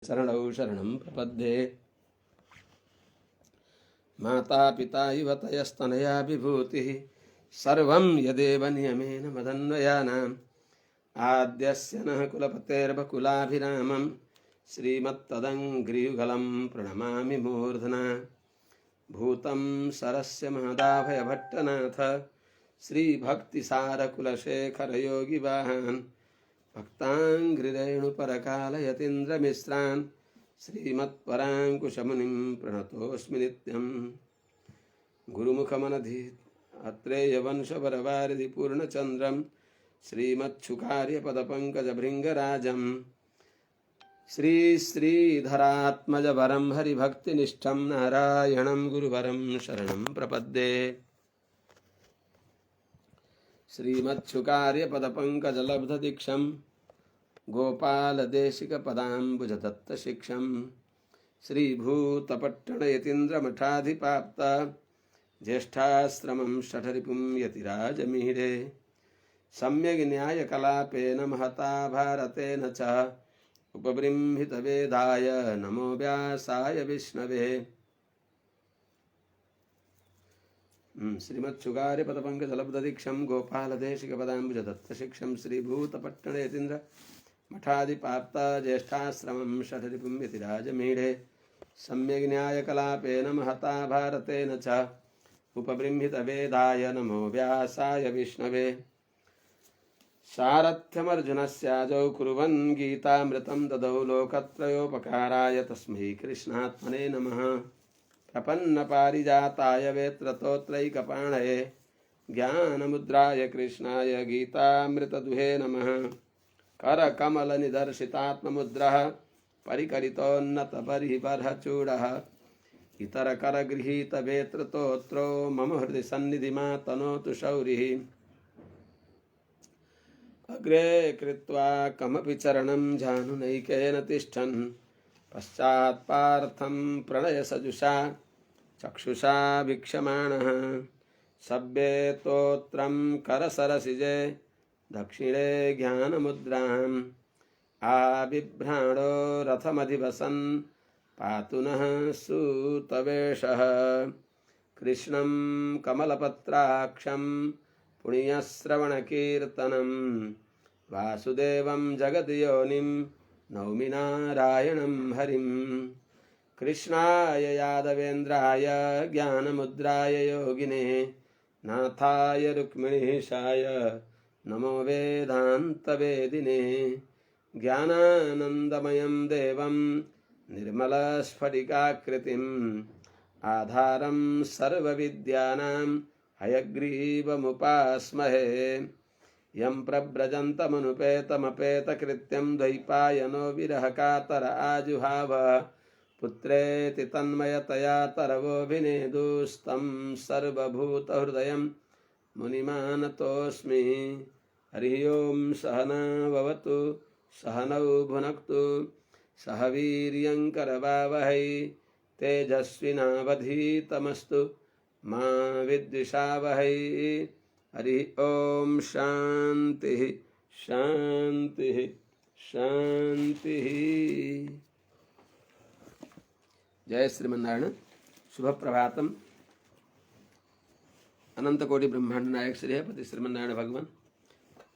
शरणौ शरणं प्रपद्ये। माता पिता इव तयस्तनया विभूतिः सर्वं यदेव नियमेन मदन्वयानाम् आद्यस्य नः कुलपतेर्वकुलाभिरामं श्रीमत्तदङ्घ्रियुगलं प्रणमामि मूर्धना। भूतं सरस्य महदाभयभट्टनाथ श्रीभक्तिसारकुलशेखरयोगिवाहान् भक्ताङ्घ्रिरेणुपरकालयतीन्द्रमिश्रान् श्रीमत्पराङ्कुशमुनिं प्रणतोऽस्मि नित्यम्। गुरुमुखमनधीत् अत्रेयवंशवरवारिधिपूर्णचन्द्रं श्रीमच्छुकार्यपदपङ्कजभृङ्गराजं श्रीधरात्मजवरं हरिभक्तिनिष्ठं नारायणं गुरुवरं शरणं प्रपद्ये। श्रीमच्छुकार्यपदपङ्कजलब्धदीक्षं गोपालदेशिकपदाम्बुजदत्तशिक्षं श्रीभूतपट्टणयतीन्द्रमठाधिपाप्त ज्येष्ठाश्रमं शठरिपुं यतिराजमीडे। सम्यग् न्यायकलापेन महता भारतेन च उपबृंहितवेदाय नमो व्यासाय विष्णवे। श्रीमच्छुकार्यपदपङ्कजलब्धदीक्षं गोपालदेशिकपदाम्बुजदत्तशिक्षं श्रीभूतपट्टणयतीन्द्र मठाधिपाप्त ज्येष्ठाश्रमं शठरिपुं यतिराजमीडे। सम्यग् न्यायकलापेन महता भारतेन च उपबृंहितवेदाय नमो व्यासाय विष्णवे। सारथ्यमर्जुनस्याजौ कुर्वन् गीतामृतं ददौ लोकत्रयोपकाराय तस्मै कृष्णात्मने नमः। प्रपन्नपारिजाताय वेत्रतोत्रैकपाणये ज्ञानमुद्राय कृष्णाय गीतामृतदुहे नमः। करकमलनिदर्शितात्ममुद्रः परिकलितोन्नतपरिबर्हचूडः इतरकरगृहीतवेत्रतोत्रो मम हृदि सन्निधिमातनोतु शौरिः। अग्रे कृत्वा कमपि चरणं जानुनैकेन तिष्ठन् पश्चात्पार्थं प्रणयसजुषा चक्षुषा वीक्षमाणः सभ्येतोत्रं करसरसिजे दक्षिणे ज्ञानमुद्राम् आबिभ्राणो रथमधिवसन् पातु नः सूतवेषः। कृष्णं कमलपत्राक्षं पुण्यश्रवणकीर्तनं वासुदेवं जगद्योनिं नौमि नारायणं हरिं। कृष्णाय यादवेन्द्राय ज्ञानमुद्राय योगिने नाथाय रुक्मिणीशाय नमो वेदान्तवेदिने। ज्ञानानन्दमयं देवं निर्मलस्फटिकाकृतिम् आधारं सर्वविद्यानां हयग्रीवमुपास्महे। यं प्रव्रजन्तमनुपेतमपेतकृत्यं द्वैपायनो विरहकातर आजुहाव पुत्रेति तन्मयतया तरवोऽभिनेदुस्तं सर्वभूतहृदयं मुनिमानतोऽस्मि। हरिः ओं सहना भवतु सहनौ भुनक्तु सह वीर्यं करवावहै तेजस्विनावधीतमस्तु मा विद्विषावहै। हरि ओम शांति शांति शांति। जय श्रीमन्नारायण। शुभ प्रभातम। अनंत कोटि ब्रह्मांड नायक श्री पति श्रीमन्नारायण भगवान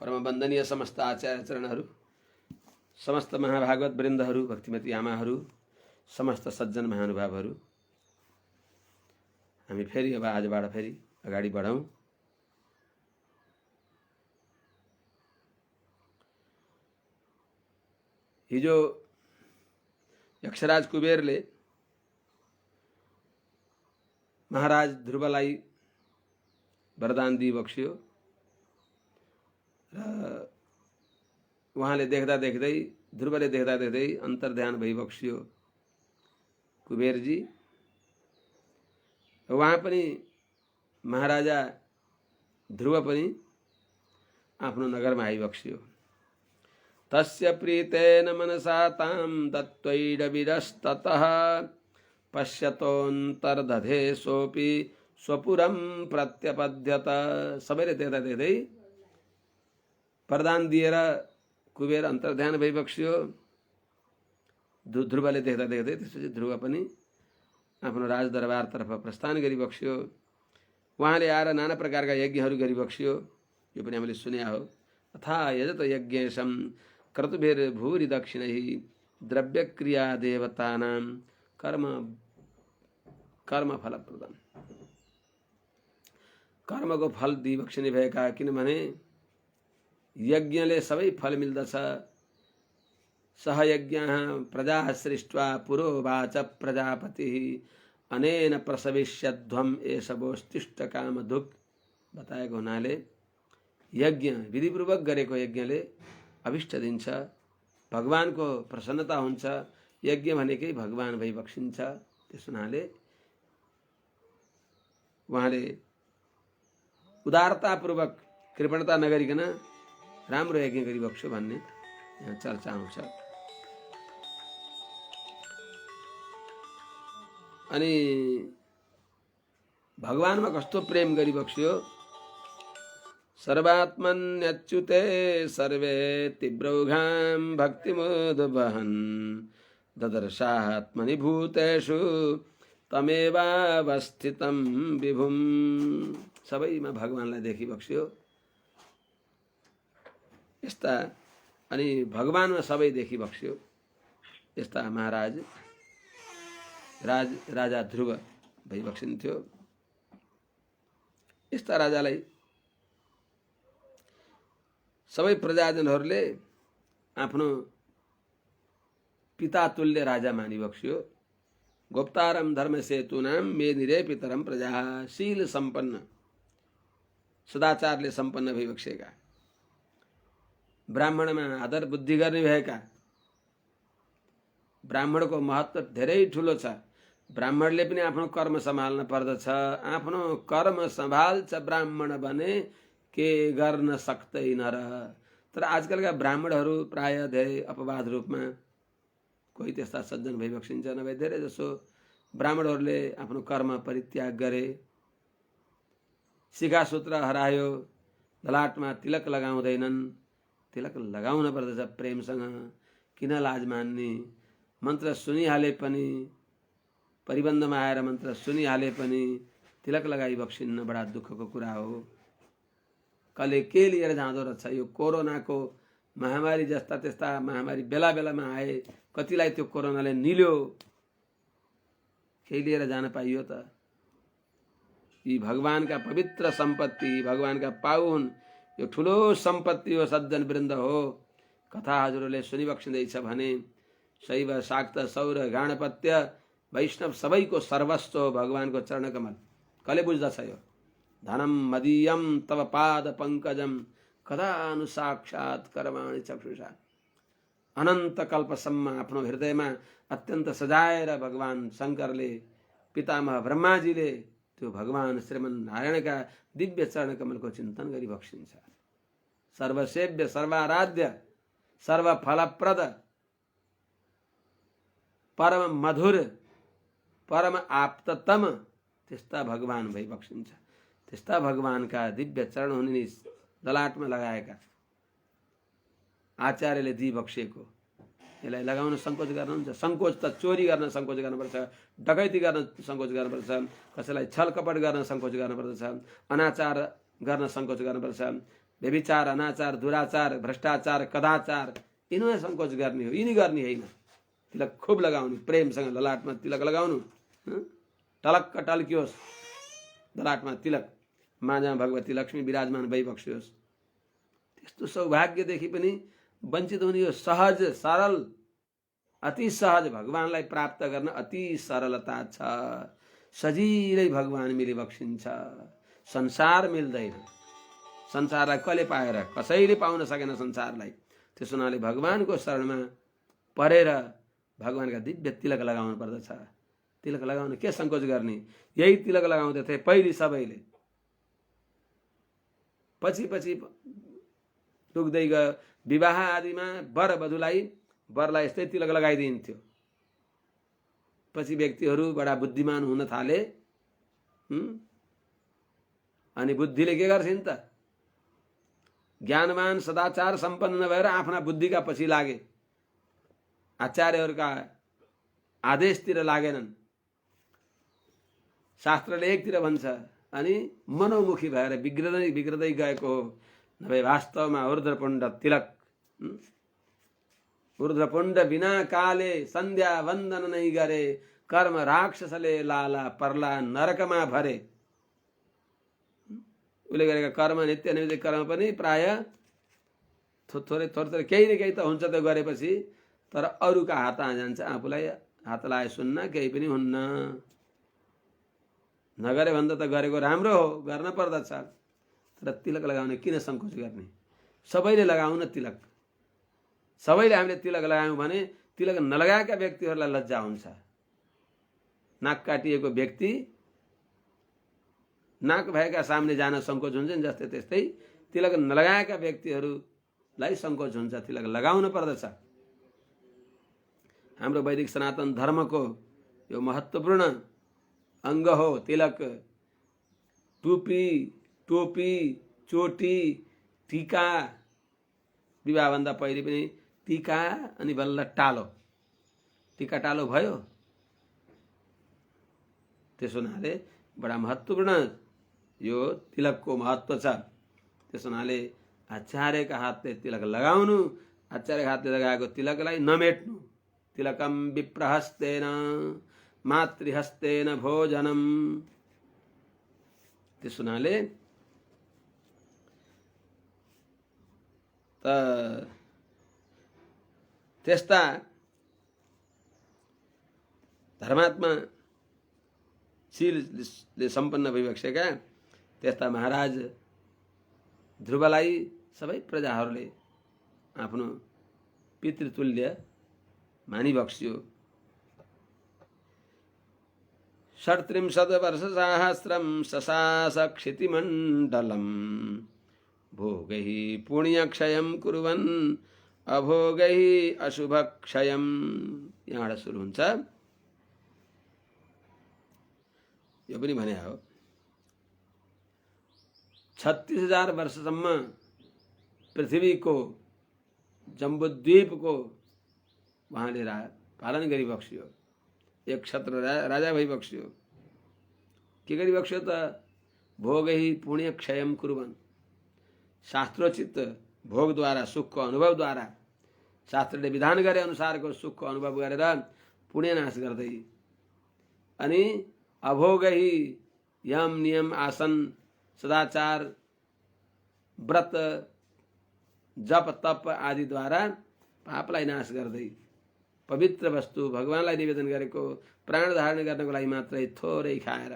परम वंदनीय समस्त आचार्य चरणहरू, समस्त महाभागवत वृन्दहरू, भक्तिमती आमाहरू, समस्त सज्जन महानुभावहरू, हामी फेरि अब आजबाट फेरि अगाडि बढौँ। हिजो यक्षराज कुबेरले महाराज ध्रुवलाई वरदान दिइबक्स्यो र उहाँले देख्दा देख्दै, ध्रुवले देख्दा देख्दै अन्तर्ध्यान भइबक्स्यो कुबेरजी। उहाँ पनि महाराजा ध्रुव पनि आफ्नो नगरमा आइबक्स्यो। तस्य प्रीतेन मनसा तां दत्त्वैडविरस्ततः पश्यतोऽन्तर्दधे सोऽपि स्वपुरं प्रत्यपद्यत। सबैले देख्दा देख्दै वरदान दिएर कुबेर अन्तर्ध्यान भइबक्स्यो ध्रुवले देख्दा देख्दै त्यसपछि ध्रुव पनि आफ्नो राजदरबारतर्फ प्रस्थान गरिबक्स्यो। उहाँले आएर नाना प्रकारका यज्ञहरू गरिबक्स्यो। यो पनि हामीले सुने हो। अथा यजत यज्ञेशम क्रतुभिर्भूरि दक्षिणैः द्रव्यक्रिया देवतानां कर्म फलप्रदम। कर्मको फल दिइबक्सिने भएका, किनभने यज्ञले सबै फल मिल्दछ। सहयज्ञः प्रजा सृष्ट्वा पुरोवाच प्रजापति अनेन प्रसविष्यध्वम एष वोस्तिष्ठ कामधुक् बताएको हुनाले यज्ञ विधिपूर्वक गरेको यज्ञले अभिष्ट दिन्छ, भगवानको प्रसन्नता हुन्छ। यज्ञ भनेकै भगवान भई बक्सिन्छ। त्यस हुनाले उहाँले उदारतापूर्वक कृपणता नगरिकन राम्रो यज्ञ गरिबक्स्यो भन्ने यहाँ चर्चा आउँछ। अनि भगवानमा कस्तो प्रेम गरिबक्स्यो। सर्वात्मन्यच्युते सर्वे तीव्रौघां भक्तिमुद्वहन् ददर्शात्मनि भूतेषु तमेवावस्थितं विभुम। सबैमा भगवानलाई देखिबक्स्यो। यस्ता अनि भगवानमा सबै देखिबक्स्यो। यस्ता महाराज राजा ध्रुव भइबक्सिन्थ्यो। यस्ता राजालाई सबै प्रजाजनहरूले आफ्नो पिता तुल्य राजा मानिबक्स्यो। गोप्तारम धर्मसेतूनां मेदिरे पितरम प्रजा। शील सम्पन्न, सदाचारले सम्पन्न भइबक्सेका, ब्राह्मणमा आदर बुद्धि गर्ने भएका। ब्राह्मणको महत्त्व धेरै ठुलो छ। ब्राह्मणले पनि आफ्नो कर्म सम्हाल्न पर्दछ। आफ्नो कर्म सम्हाल्छ ब्राह्मण भने के गर्न सक्दैन र। तर आजकलका ब्राह्मणहरू प्राय धेरै अपवाद रूपमा कोही त्यस्ता सज्जन भइबक्सिन्छ। नभए धेरै जसो ब्राह्मणहरूले आफ्नो कर्म परित्याग गरे। शिखासूत्र हरायो, ललाटमा तिलक लगाउँदैनन्। तिलक लगाउन पर्दछ प्रेमसँग, किन लाज मान्ने। मन्त्र सुनिहाले पनि, परिबन्धमा आएर मन्त्र सुनिहाले पनि तिलक लगाइबक्सिन्न, बडा दुःखको कुरा हो। कसले के लिएर जाँदो रहेछ। यो कोरोनाको महामारी जस्ता त्यस्ता महामारी बेला बेलामा आए, कतिलाई त्यो कोरोनाले निल्यो, केही लिएर जान पाइयो त। यी भगवानका पवित्र सम्पत्ति, भगवानका पाउन, यो ठुलो सम्पत्ति हो, सज्जन वृन्द हो। कथा हजुरहरूले सुनिबक्सिँदैछ भने शैव शाक्त सौर गाणपत्य वैष्णव सबैको सर्वस्व हो भगवानको चरणकमल। कसले बुझ्दछ यो। धनम मदीयम तव पाद पंकजम कदा अनुसाक्षात् कर्माणि चक्षुषा। अनन्त कल्पसम्म आफ्नो हृदयमा अत्यन्त सजाएर भगवान शङ्करले, पितामह ब्रह्माजीले त्यो भगवान श्रीमन नारायणका दिव्य चरणकमलको चिन्तन गरिबक्सिन्छ। सर्वसेव्य, सर्वाराध्य, सर्वफलप्रद, परम मधुर, परम आप्ततम त्यस्ता भगवान भइबक्सिन्छ। त्यस्ता भगवानका दिव्य चरण हुने ललाटमा लगाएका आचार्यले दिइबक्सिएको, यसलाई लगाउन सङ्कोच गर्नुहुन्छ। सङ्कोच त चोरी गर्न सङ्कोच गर्नुपर्छ, डकैती गर्न सङ्कोच गर्नुपर्छ, कसैलाई छल कपट गर्न सङ्कोच गर्नुपर्छ, अनाचार गर्न सङ्कोच गर्नुपर्छ, व्यभिचार, अनाचार, दुराचार, भ्रष्टाचार, कदाचार, यिनीमा सङ्कोच गर्ने हो, यिनी गर्ने होइन। तिलक खुब लगाउनु, प्रेमसँग ललाटमा तिलक लगाउनु, टलक्क टल्कियोस् ललाटमा तिलक, माझमा भगवती लक्ष्मी विराजमान भइबक्सियोस्। त्यस्तो सौभाग्यदेखि पनि वञ्चित हुने यो सहज सरल, अति सहज भगवानलाई प्राप्त गर्न अति सरलता छ। सजिलै भगवान मिलिबक्सिन्छ। संसार मिल्दैन। संसारलाई कसले पाएर, कसैले पाउन सकेन संसारलाई। त्यस हुनाले भगवानको शरणमा परेर भगवानका दिव्य तिलक लगाउनु पर्दछ। तिलक लगाउन के सङ्कोच गर्ने। यही तिलक लगाउँदै थिए पहिले सबैले, पछि पछि दुख्दै गयो। विवाह आदिमा वर वरलाई यस्तै तिलक लगाइदिन्थ्यो। पछि व्यक्तिहरू बडा बुद्धिमान हुन थाले। अनि बुद्धिले के गर्छिन् त, ज्ञानवान सदाचार सम्पन्न नभएर आफ्ना बुद्धिका पछि लागे। आचार्यहरूका आदेशतिर लागेनन्, शास्त्रले एकतिर भन्छ अनि मनोमुखी भएर बिग्रदै बिग्रदै गएको हो। नभए वास्तवमा ऊर्ध्वपुण्ड तिलक, ऊर्ध्वपुण्ड बिना काले सन्ध्या वन्दन नै गरे, कर्म राक्षसले लाला पर्ला नरकमा भरे। उसले गरेका कर्म, नित्य नैमित्तिक कर्म पनि प्राय थोरै थोरै केही न केही त हुन्छ त्यो गरेपछि, तर अरूका हातमा जान्छ, आफूलाई हात लाए सुन्न केही पनि हुन्न। नगरे भन्दा त गरेको राम्रो हो, गर्न पर्दछ। तर तिलक लगाउने किन सङ्कोच गर्ने? सबैले लगाउन तिलक। सबैले हामीले तिलक लगायौँ भने तिलक नलगाएका व्यक्तिहरूलाई लज्जा हुन्छ। नाक काटिएको व्यक्ति नाक भएका सामने जान सङ्कोच हुन्छ नि, जस्तै त्यस्तै तिलक नलगाएका व्यक्तिहरूलाई सङ्कोच हुन्छ। तिलक लगाउन पर्दछ। हाम्रो वैदिक सनातन धर्मको यो महत्त्वपूर्ण अङ्ग हो तिलक। टोपी, चोटी, टीका, विवाहभन्दा पहिले पनि टीका अनि बल्ल टालो, टीका टालो भयो। त्यसो हुनाले बडा महत्त्वपूर्ण यो तिलकको महत्त्व छ। त्यसो हुनाले आचार्यका हातले तिलक लगाउनु, आचार्यका हातले लगाएको तिलकलाई नमेट्नु। तिलकम विप्रहस्तेन मातृहस्तेन भोजनम। त्यसो हुनाले त्यस्ता धर्मात्मा शीलले सम्पन्न भइबसेका त्यस्ता महाराज ध्रुवलाई सबै प्रजाहरूले आफ्नो पितृतुल्य मानिबक्स्यो। 37 वर्षसहस्रं शशास क्षितिमण्डलं, भोगैः पुण्यक्षयं कुर्वन् अभोगैः अशुभक्षयं। यहाँबाट सुरु हुन्छ। यो पनि भने हो 36,000 वर्षसम्म पृथ्वीको जम्बुद्वीपको उहाँले पालन गरिबक्स्यो। एक क्षत्र राजा भइबक्स्यो। के गरिबक्स्यो त? भोगै पुण्यक्षयं कुर्वन्। शास्त्रोचित भोगद्वारा, सुखको अनुभवद्वारा, शास्त्रले विधान गरे अनुसारको सुखको अनुभव गरेर पुण्यनाश गर्दै, अनि अभोगै यम नियम आसन सदाचार व्रत जप तप आदिद्वारा पापलाई नाश गर्दै, पवित्र वस्तु भगवानलाई निवेदन गरेको प्राण धारण गर्नको लागि मात्रै थोरै खाएर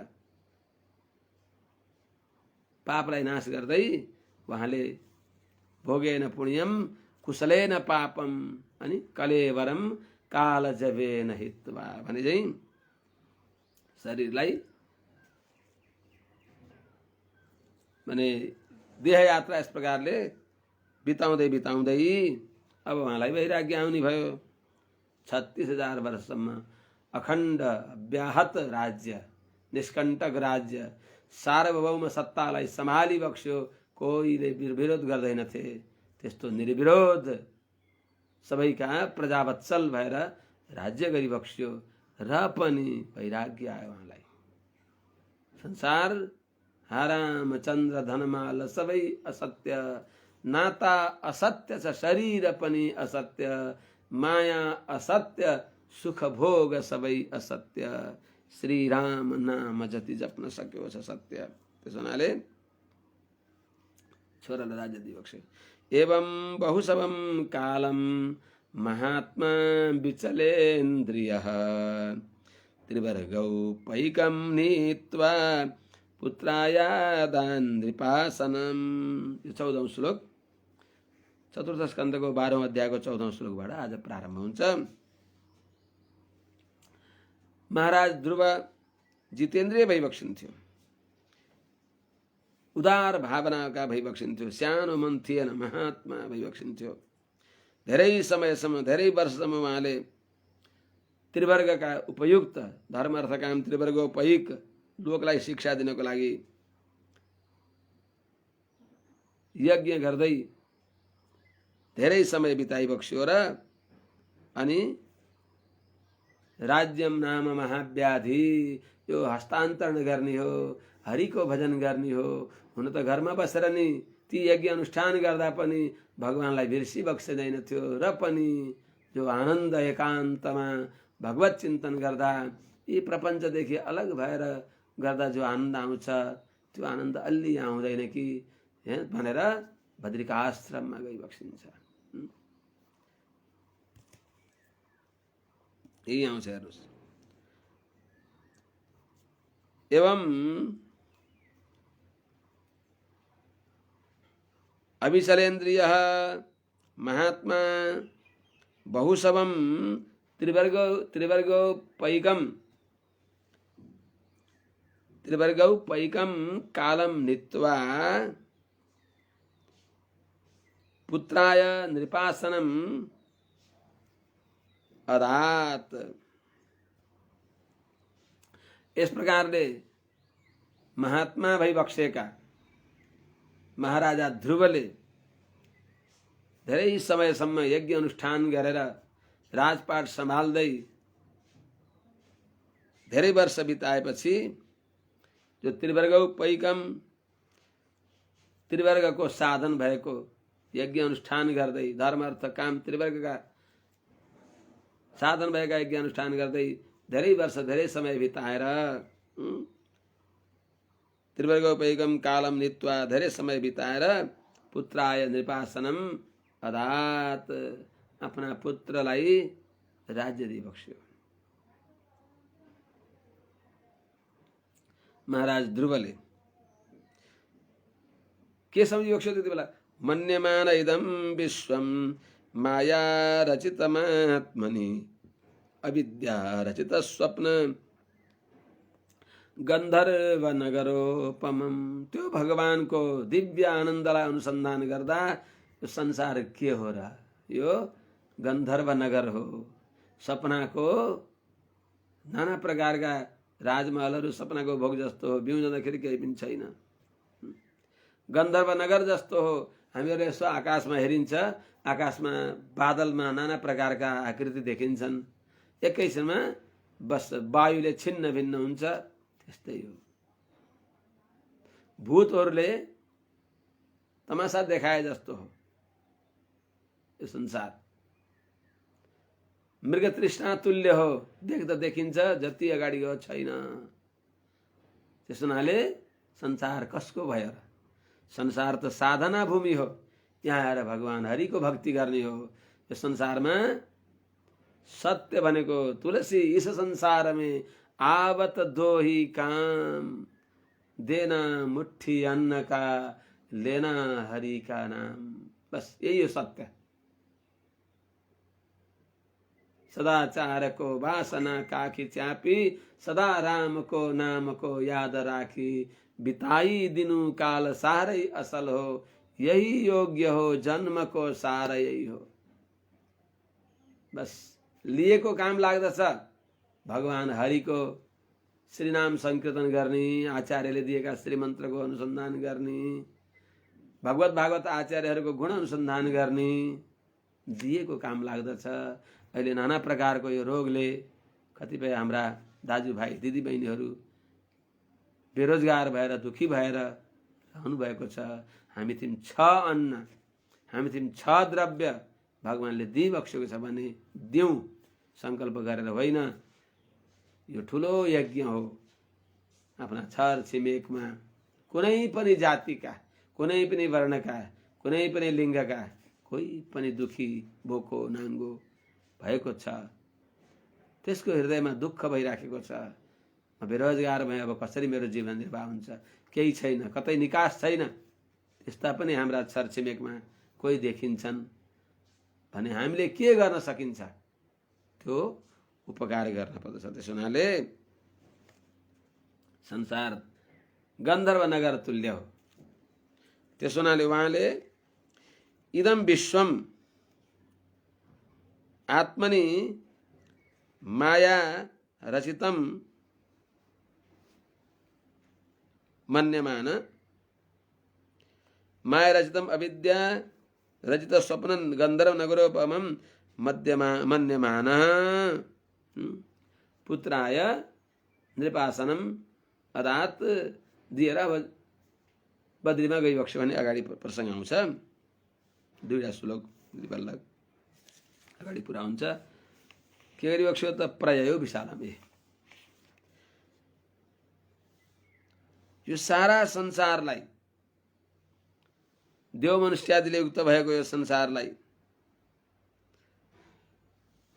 पापलाई नाश गर्दै उहाँले भोगेन पुण्यम कुशलेन पापम अनि कलेवरम कालजवेन हित्वा भने चाहिँ शरीरलाई माने देह यात्रा यस प्रकारले बिताउँदै बिताउँदै अब उहाँलाई वैराग्य आउने भयो। 36,000 वर्षसम्म अखण्ड व्याहत राज्य, निष्कण्टक राज्य, सार्वभौम सत्तालाई सम्हाली बक्स्यो। कोहीले विरोध गर्दैनथे। त्यस्तो निर्विरोध सबैका प्रजावत्सल भएर राज्य गरिबक्स्यो। र पनि वैराग्य आयो उहाँलाई। संसार हाराम चन्द्र धनमाल सबै असत्य, नाता असत्य छ शरीर पनि असत्य, माया असत्य सुख भोग सबै असत्य, श्री राम नाम जति जप्न सक्यो छ सत्य। त्यसो हुनाले छोरालाई राज्य दिइबक्स्यो। एवं बहुशवं कालम महात्मा विचलेन्द्रियः, त्रिवर्गौ पैकं नीत्वा पुत्रायादान् नृपासनम। यो 14औं श्लोक चतुर्थ स्कन्धको 12औं अध्यायको 14औं श्लोकबाट आज प्रारम्भ हुन्छ। महाराज ध्रुव जितेन्द्रिय भइबक्सिन्थ्यो, उदार भावनाका भइबक्सिन्थ्यो, सानो मन थिएन, महात्मा भइबक्सिन्थ्यो। धेरै समयसम्म, धेरै वर्षसम्म उहाँले त्रिवर्गका उपयुक्त धर्म अर्थ काम त्रिवर्गोपयुक्त लोकलाई शिक्षा दिनको लागि यज्ञ गर्दै धेरै समय बिताइबक्स्यो र अनि राज्यम नाम महाव्याधि, यो हस्तान्तरण गर्ने हो, हरिको भजन गर्ने हो। हुन त घरमा बसेर नि ती यज्ञ अनुष्ठान गर्दा पनि भगवानलाई बिर्सी बक्सिँदैन थियो, र पनि जो आनन्द एकान्तमा भगवत चिन्तन गर्दा यी प्रपञ्चदेखि अलग भएर गर्दा जो आनन्द आउँछ त्यो आनन्द अलि आउँदैन कि भनेर बद्रिकाश्रममा गई बक्सिन्छ। यही आउँछ हेर्नुहोस्। एवं अविचलेन्द्रियः महात्मा बहुशवं त्रिवर्गौपैकं कालं नीत्वा पुत्राय नृपासनम अदात। इस प्रकारले महात्मा भई बक्सेका महाराजा ध्रुवले धेरै समयसम्म यज्ञ अनुष्ठान गरेर राजपाट सम्हाल्दै धेरै वर्ष बिताएपछि जो त्रिवर्गौपैकम त्रिवर्गको साधन भएको यज्ञ अनुष्ठान गर्दै धर्म अर्थ काम त्रिवर्गका साधन भएका यज्ञ अनुष्ठान गर्दै धेरै वर्ष धेरै समय बिताएर त्रिवर्गोपैकम कालम नीत्वा धेरै समय बिताएर पुत्राय नृपासनम अदात, आफ्ना पुत्रलाई राज्य दिइबक्स्यो। महाराज ध्रुवले के सम्झिबक्स्यो त्यति बेला? मन्यमान इदं विश्वं माया रचितमात्मनि अविद्या रचित स्वप्न गन्धर्व नगरोपमम। त्यो भगवानको दिव्य आनन्दलाई अनुसन्धान गर्दा यो संसार के हो र? यो गन्धर्व नगर हो। सपनाको नाना प्रकारका राजमहलहरू सपनाको भोग जस्तो हो, बिउजँदाखेरि केही पनि छैन। गन्धर्व नगर जस्तो हो। हामीहरू यसो आकाशमा हेरिन्छ, आकाशमा बादलमा नाना प्रकारका आकृति देखिन्छन्, एकैछिनमा बस वायुले छिन्न भिन्न हुन्छ, त्यस्तै हो। भूतहरूले तमासा देखाए जस्तो हो यो संसार। मृग तृष्णा तुल्य हो, देख्दा देखिन्छ, जति अगाडि गयो छैन। त्यस हुनाले संसार कसको भयो र? संसार त साधना भूमि हो। यहाँ आएर भगवान हरिको भक्ति गर्ने हो। यो संसारमा सत्य भनेको तुलसी इस संसार में आवत दो ही काम, देना मुट्ठी अन्न का, लेना हरि का नाम। बस यही हो सत्य। सदाचार को वासना काखी चापी, सदा राम को नाम को याद राखी, बिताई दिनु काल सारै असल हो, यही योग्य हो जन्म को सार यही हो। बस लिएको काम लाग्दछ भगवान हरिको श्रीनाम संकीर्तन गर्ने, आचार्यले दिएका श्रीमन्त्रको अनुसन्धान गर्ने, भगवत भागवत आचार्यहरूको गुण अनुसन्धान गर्ने, दिएको काम लाग्दछ। अहिले नाना प्रकारको यो रोगले कतिपय हाम्रा दाजुभाइ दिदीबहिनीहरू बेरोजगार भएर दुखी भएर रहनु भएको छ। हामी तिमी छ अन्न, हामी तिमी छ द्रव्य भगवानले दिइबक्सेको छ भने दिउँ, संकल्प गरेर होइन। यो ठुलो यज्ञ हो। आफ्ना छर छिमेकमा कुनै पनि जातिका, कुनै पनि वर्णका, कुनै पनि लिङ्गका कोही पनि दुखी भोको नाङ्गो भएको छ, त्यसको हृदयमा दुःख भइराखेको छ। म बेरोजगार भएँ, अब कसरी मेरो जीवन निर्वाह हुन्छ? केही छैन, कतै निकास छैन। त्यस्ता पनि हाम्रा छरछिमेकमा कोही देखिन्छन् भने हामीले के गर्न सकिन्छ? त्यो उपकार गर्न पर्दछ। त्यस हुनाले संसार गन्धर्व नगर तुल्य हो। त्यस हुनाले उहाँले इदम विश्वम आत्मनि माया रचितम मन्यमान, माया रचितम अविद्या रचित स्वप्न गंधर्व नगरोपमम मन्यमान। पुत्राय नृपासनम अदात दिएर अब बद्रीमा गइबक्स्यो भने अगाडि प्रसङ्ग आउँछ। दुईवटा श्लोक बल्ल अगाडि पुरा हुन्छ। के गरिबक्स्यो त प्रययो विशालम। यो सारा संसारलाई देव मनुष्यादिले युक्त भएको यो संसारलाई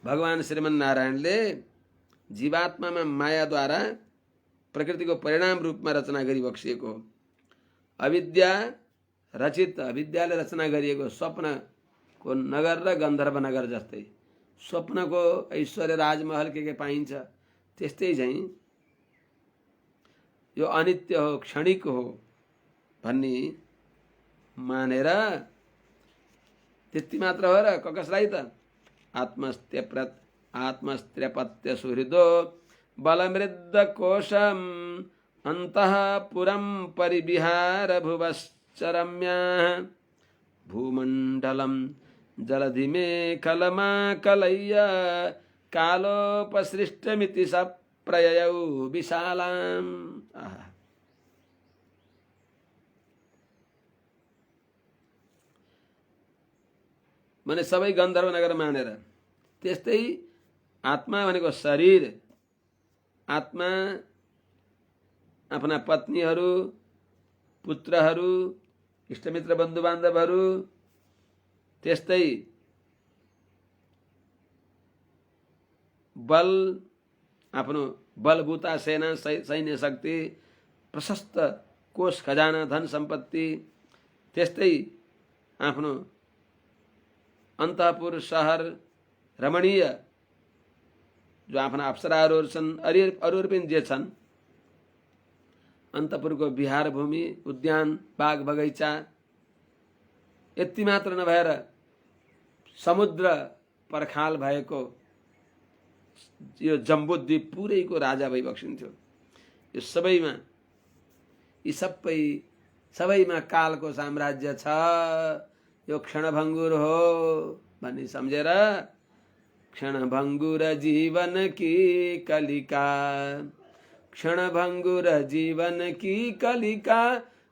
भगवान श्रीमन नारायणले जीवात्मामा मायाद्वारा प्रकृतिको परिणाम रूपमा रचना गरिबक्सिएको अविद्या रचित अविद्याले रचना गरिएको स्वप्नको नगर र गन्धर्व नगर जस्तै स्वप्नको ऐश्वर्य राजमहल के पाइन्छ त्यस्तै चाहिँ यो अनित्य हो क्षणिक हो भन्ने मानेर त्यति मात्र हो र कसलाई त आत्मस्त्यपत्य सुहृदो बलमृद्ध कोशम अन्तःपुरं परिविहार भुवश्चरम्या भूमण्डलं जलधिमेखलमाकलय्य कालोपसृष्टमिति सप्रययौ विशालाम्। माने सबै गन्धर्व नगर मानेर त्यस्तै आत्मा भनेको शरीर, आत्मा आफ्ना पत्नीहरू, पुत्रहरू, इष्टमित्र बन्धुबान्धवहरू, त्यस्तै बल, आफ्नो बलभूता सेना सैन्य शक्ति, प्रशस्त कोष खजाना धन सम्पत्ति, त्यस्तै आफ्नो अन्तपुर सहर रमणीय जो आफ्ना अप्सराहरू छन् अरू पनि जे छन् अन्तपुरको विहार भूमि उद्यान बाग बगैँचा यति मात्र नभएर समुद्र पर्खाल भएको यो जम्बूद्वीप पुरैको राजा भइबक्सिन्थ्यो। यो सबैमा कालको साम्राज्य छ, यो क्षणभङ्गुर हो भन्ने सम्झेर क्षणभङ्गुर जीवन की कलिका, क्षणभङ्गुर जीवन की कलिका,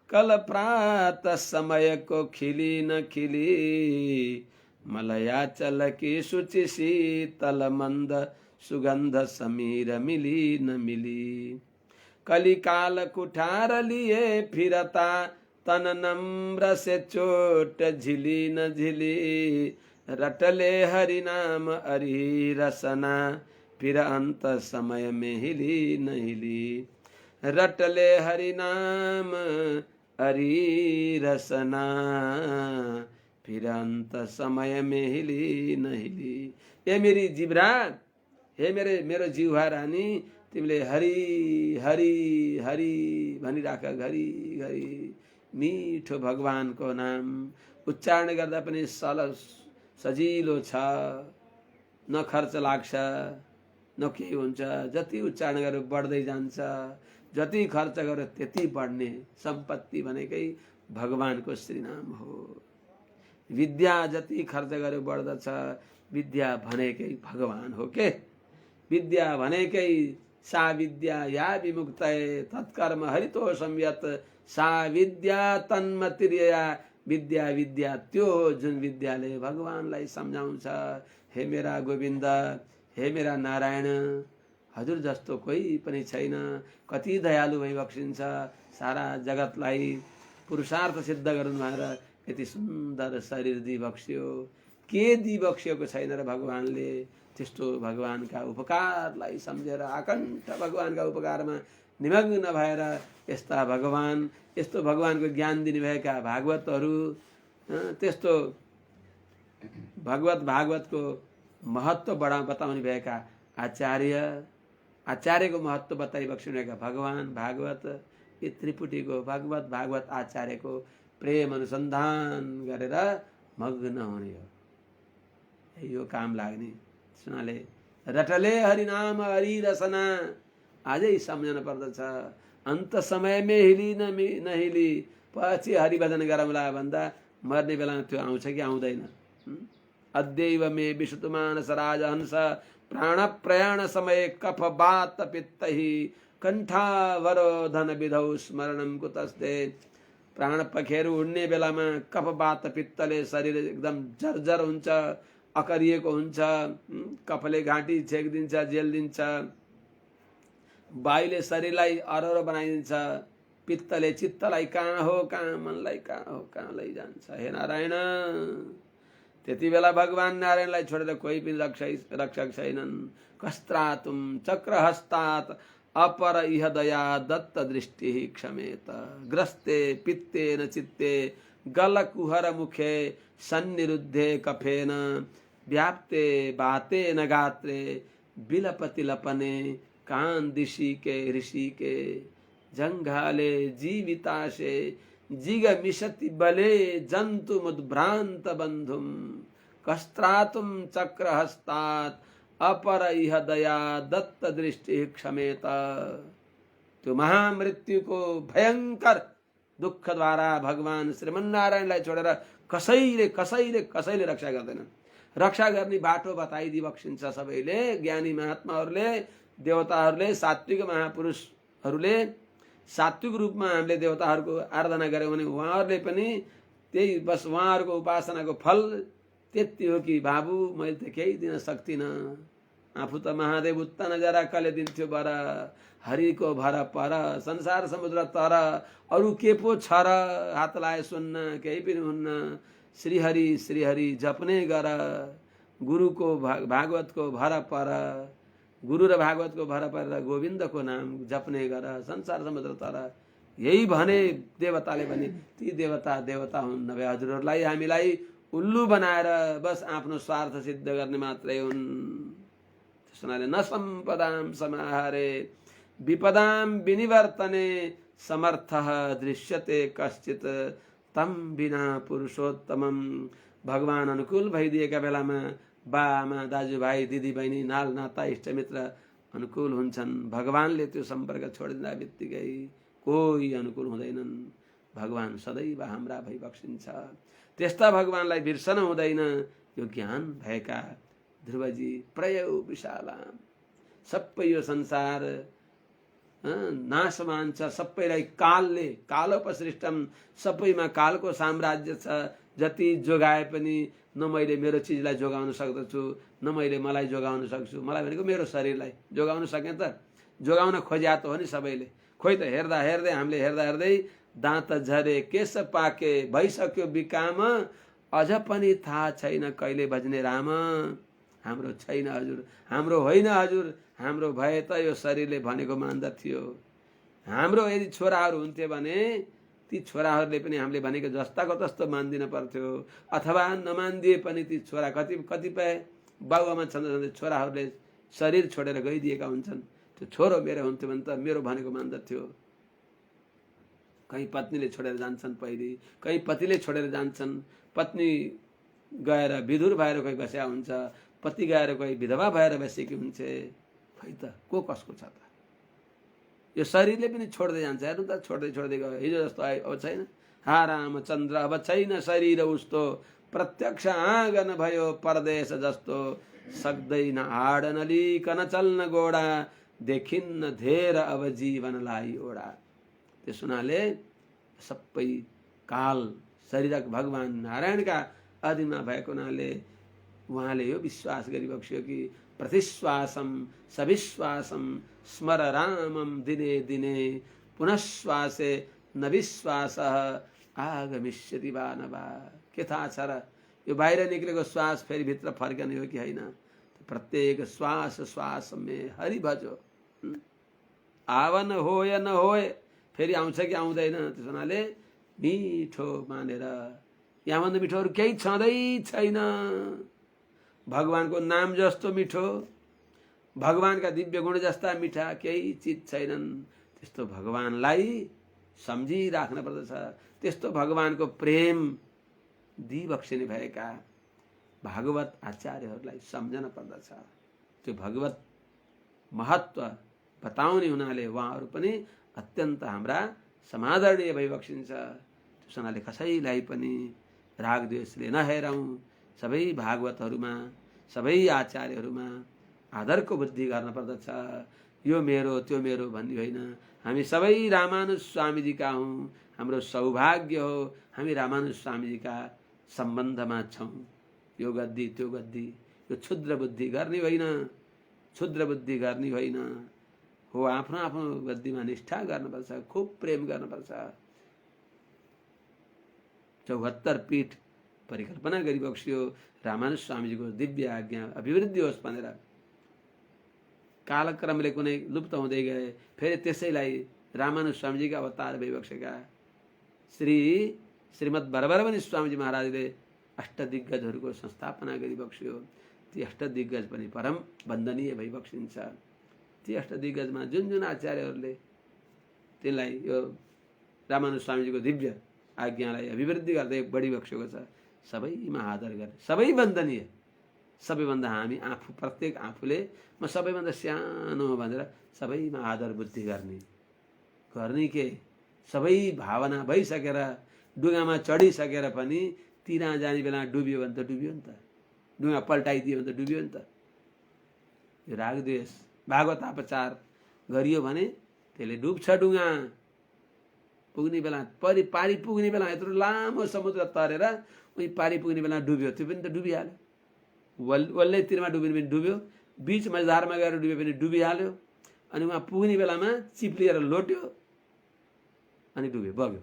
कल प्रात समय को खिली न खिली, मलयाचल की शुचि शीतल मंद सुगंध समीर मिली न मिली, कलिकाल कुठार लिए फिरता तन नम्र से चोट झिली न झिली, रटले हरि नाम हरि रसना फिर अंत समय में हिली न हिली, रटले हरि नाम हरि रसना फिर अंत समय में हिली न हिली। ए मेरी जिब्रा, हे मेरो जिह्वा रानी, तिमीले हरि हरि हरि भनिराख, घरि घरि मीठो भगवानको नाम उच्चारण गर्दा पनि सजिलो छ, न खर्च लाग्छ न केही हुन्छ। जति उच्चारण गर्यो बढ्दै जान्छ, जति खर्च गर्यो त्यति बढ्ने सम्पत्ति भनेकै भगवानको श्रीनाम हो। विद्या जति खर्च गर्यो बढ्दछ, विद्या भनेकै भगवान हो के। विद्या भनेकै सा विद्या या विमुक्तये तत्कर्म हरितो संयत, सा विद्या तन्मतिर्यया, विद्या विद्या त्यो हो जुन विद्याले भगवानलाई सम्झाउँछ। हे मेरा गोविन्द, हे मेरा नारायण, हजुर जस्तो कोही पनि छैन। कति दयालु भइबक्सिन्छ, सारा जगतलाई पुरुषार्थ सिद्ध गर्नु भएर यति सुन्दर शरीर दिइबक्स्यो। के दिइबक्स्योको छैन र भगवानले। त्यस्तो भगवानका उपकारलाई सम्झेर आकण्ठ भगवानका उपकारमा निमग्न भएर यस्ता भगवान, यस्तो भगवानको ज्ञान दिनुभएका भागवतहरू, त्यस्तो भागवतको महत्त्व बताउनु भएका आचार्यको महत्त्व बताइबक्सिनुभएका भगवान भागवत, यी त्रिपुटीको भागवत आचार्यको प्रेम अनुसन्धान गरेर मग्न हुने हो, यो काम लाग्ने। सुनाले रटले हरिनाम हरि रसना, आजै सम्झन पर्दछ। अन्त समयमै हिली नहिली, पछि हरिभजन गरौँला भन्दा मर्ने बेलामा त्यो आउँछ कि आउँदैन। अद्यैव मे विश्वतुमानस राजहंस प्राण प्रयाण समय कफ बात पित्त ही कण्ठावरोधन विधौ स्मरणम कुतस्ते। प्राण पखेरु उड्ने बेलामा कफ बात पित्तले शरीर एकदम जर्जर हुन्छ, अकरिएको हुन्छ। कफले घाँटी छेकिदिन्छ, जेलिदिन्छ। वायुले शरीरलाई अरहरो बनाइदिन्छ। पित्तले चित्तलाई कहाँ हो कहाँ, मनलाई कहाँ हो कहाँ लैजान्छ। हे नारायण, त्यति बेला भगवान नारायणलाई छोडेर कोही पनि रक्षक छैनन्। कस्त्रातुम चक्रहस्तात अपर इह दया दत्त दृष्टि क्षमेत। ग्रस्ते पित्तेन चित्ते गलकुहर मुखे सन्निरुद्धे कफेन व्याप्ते बातेन गात्रे बिलपति लपने कांदिशी के ऋषि के जंघाले जीविताशे जिग मिशति बले जंतु मुद्भ्रांत बंधुम। कस्त्रातुम चक्रहस्तात अपर इह दया दत्त दृष्टि क्षमेत। त्यो महामृत्यु को भयंकर दुख द्वारा भगवान श्रीमन्नारायणलाई छोडेर कसैले कसैले कसैले रक्षा गर्दैनन्। रक्षा गर्ने बाटो बताइदिई बक्सिन्छ सबैले। ज्ञानी महात्माहरूले, देवताहरूले, सात्विक महापुरुषहरूले सात्विक रूपमा हामीले देवताहरूको आराधना गऱ्यौँ भने उहाँहरूले पनि त्यही बस उहाँहरूको उपासनाको फल त्यति हो कि बाबु मैले त केही दिन सक्दिनँ, आफू त महादेव उत्ता नजरा कले दिन्थ्यो बर, हरिको भर पर संसार समुद्र तर, अरू के पो छ र हात लाए सुन्न केही पनि हुन्न। श्रीहरि जप्ने गर, गुरुको भागवतको भर पर, गुरु र भागवतको भर पर गोविन्दको नाम जप्ने गर, संसार समुद्र तर। यही भने देवताले भने ती देवता देवता हुन् नभए हजुरहरूलाई हामीलाई उल्लु बनाएर बस आफ्नो स्वार्थ सिद्ध गर्ने मात्रै हुन्। त्यसैले न सम्पदाम समाहारे विपदाम विनिवर्तने समर्थः दृश्यते कश्चित तम बिना पुरुषोत्तमम। भगवान अनुकूल भइदिएका बेलामा बाआमा, दाजुभाइ, दिदीबहिनी, नाल नाता, इष्टमित्र अनुकूल हुन्छन्। भगवानले त्यो सम्पर्क छोडिदिँदा बित्तिकै कोही अनुकूल हुँदैनन्। भगवान सदैव हाम्रा भई बक्सिन्छ। त्यस्ता भगवानलाई बिर्सन हुँदैन। यो ज्ञान भएका ध्रुवजी प्रयौ विशालाम। सबै यो संसार नाश मान्छ, सबैलाई कालले कालोपसृष्टम, सबैमा कालको साम्राज्य छ। जति जोगाए पनि न मैले मेरो चिजलाई जोगाउन सक्दछु, न मैले मलाई जोगाउन सक्छु। मलाई भनेको मेरो शरीरलाई जोगाउन सकेँ त जोगाउन खोज्या त हो नि सबैले। खोइ त हेर्दा हेर्दै हामीले हेर्दा हेर्दै दाँत झरे केश पाके भइसक्यो बिकाम, अझ पनि थाहा छैन कहिले बज्ने राम। हाम्रो छैन हजुर, हाम्रो होइन हजुर, हाम्रो भए त यो शरीरले भनेको मान्दथ्यो। हाम्रो यदि छोराहरू हुन्थे भने ती छोराहरूले पनि हामीले भनेको जस्ताको तस्तो मान्दिन पर्थ्यो। अथवा नमान्दिए पनि ती छोरा कतिपय बाबुआमा छँदा छोराहरूले शरीर छोडेर गइदिएका हुन्छन्। त्यो छोरो मेरो हुन्थ्यो भने त मेरो भनेको मान्दथ्यो। कहीँ पत्नीले छोडेर जान्छन् पहिले, कहीँ पतिले छोडेर जान्छन्। पत्नी गएर विधुर भएर कोही बस्या हुन्छ, पति गएर कोही विधवा भएर बसेकी हुन्छ। खै त को कसको छ त? यो शरीरले पनि छोड्दै जान्छ। हेर्नु त छोड्दै छोड्दै गयो। हिजो जस्तो अब छैन। हा रामचन्द्र अब छैन शरीर उस्तो, प्रत्यक्ष आँगन भयो परदेश जस्तो। सक्दैन हाड नलिकन चल्न गोडा, देखिन्न धेर अब जीवनलाई ओडा। त्यस हुनाले सबै काल शरीरक भगवान नारायणका अधीनमा भएको हुनाले उहाँले यो विश्वास गरिबक्स्यो कि प्रतिश्वासम सविश्वासम स्मर रामम दिने दिने, पुनश्वासे न विश्वास आगमिष्यति वा न वा। के थाहा छ र यो बाहिर निक्लेको श्वास फेरि भित्र फर्कने हो कि होइन? प्रत्येक श्वास श्वास में हरि भजो। आवन होय न होय, फेरि आउँछ कि आउँदैन। त्यस हुनाले मिठो मानेर, यहाँभन्दा मिठो अरू केही छँदै छैन। भगवानको नाम जस्तो मिठो, भगवानका दिव्य गुण जस्ता मिठा केही चिज छैनन्। त्यस्तो भगवानलाई सम्झिराख्न पर्दछ। त्यस्तो भगवानको प्रेम दिइबक्सिने भएका भागवत आचार्यहरूलाई सम्झन पर्दछ। त्यो भगवत महत्त्व बताउने हुनाले उहाँहरू पनि अत्यन्त हाम्रा समादरणीय भइबक्सिन्छ। त्यस हुनाले कसैलाई पनि राग द्वेषले नहेरौँ। सबै भागवतहरूमा, सबै आचार्यहरूमा आदरको बुद्धि गर्नुपर्दछ। यो मेरो त्यो मेरो भन्ने होइन। हामी सबै रामानुज स्वामीजीका हौँ। हाम्रो सौभाग्य हो हामी रामानुज स्वामीजीका सम्बन्धमा छौँ। यो गद्दी त्यो गद्दी यो क्षुद्र बुद्धि गर्ने होइन, क्षुद्र बुद्धि गर्ने होइन हो। आफ्नो आफ्नो गद्दीमा निष्ठा गर्नुपर्छ, खुब प्रेम गर्नुपर्छ। 74 पीठ परिकल्पना गरिबक्सियो। रामानुज स्वामीजीको दिव्य आज्ञा अभिवृद्धि होस् भनेर कालक्रमले कुनै लुप्त हुँदै गए। फेरि त्यसैलाई रामानुज स्वामीजीका अवतार भइबक्सेका श्रीमद् वरवरमणि स्वामीजी महाराजले अष्टदिग्गजहरूको संस्थापना गरिबक्सियो। ती अष्टदिग्गज पनि परम वन्दनीय भइबक्सिन्छ। ती अष्टदिग्गजमा जुन जुन आचार्यहरूले त्यसलाई यो रामानुज स्वामीजीको दिव्य आज्ञालाई अभिवृद्धि गर्दै बढिबक्सेको छ, सबैमा आदर गर्ने, सबै वन्दनीय। सबैभन्दा हामी आफू प्रत्येक आफूले म सबैभन्दा सानो हो भनेर सबैमा आदर बुद्धि गर्ने के सबै भावना भइसकेर डुगामा चढिसकेर पनि तिरा जाने बेला डुब्यो भने त डुब्यो नि त, डुगा पल्टाइदियो भने त डुब्यो नि त। यो राग द्वेष भागवतापचार गरियो भने त्यसले डुब्छ। डुगा पुग्ने बेला पारी पुग्ने बेला यत्रो लामो समुद्र तरेर उही पारी पुग्ने बेला डुब्यो, त्यो पनि त डुबिहाल्यो। वल्लै तिरमा डुब्यो भने डुब्यो, बीच मझधारमा गएर डुब्यो भने डुबिहाल्यो। अनि उहाँ पुग्ने बेलामा चिप्लिएर लोट्यो अनि डुब्यो, बग्यो।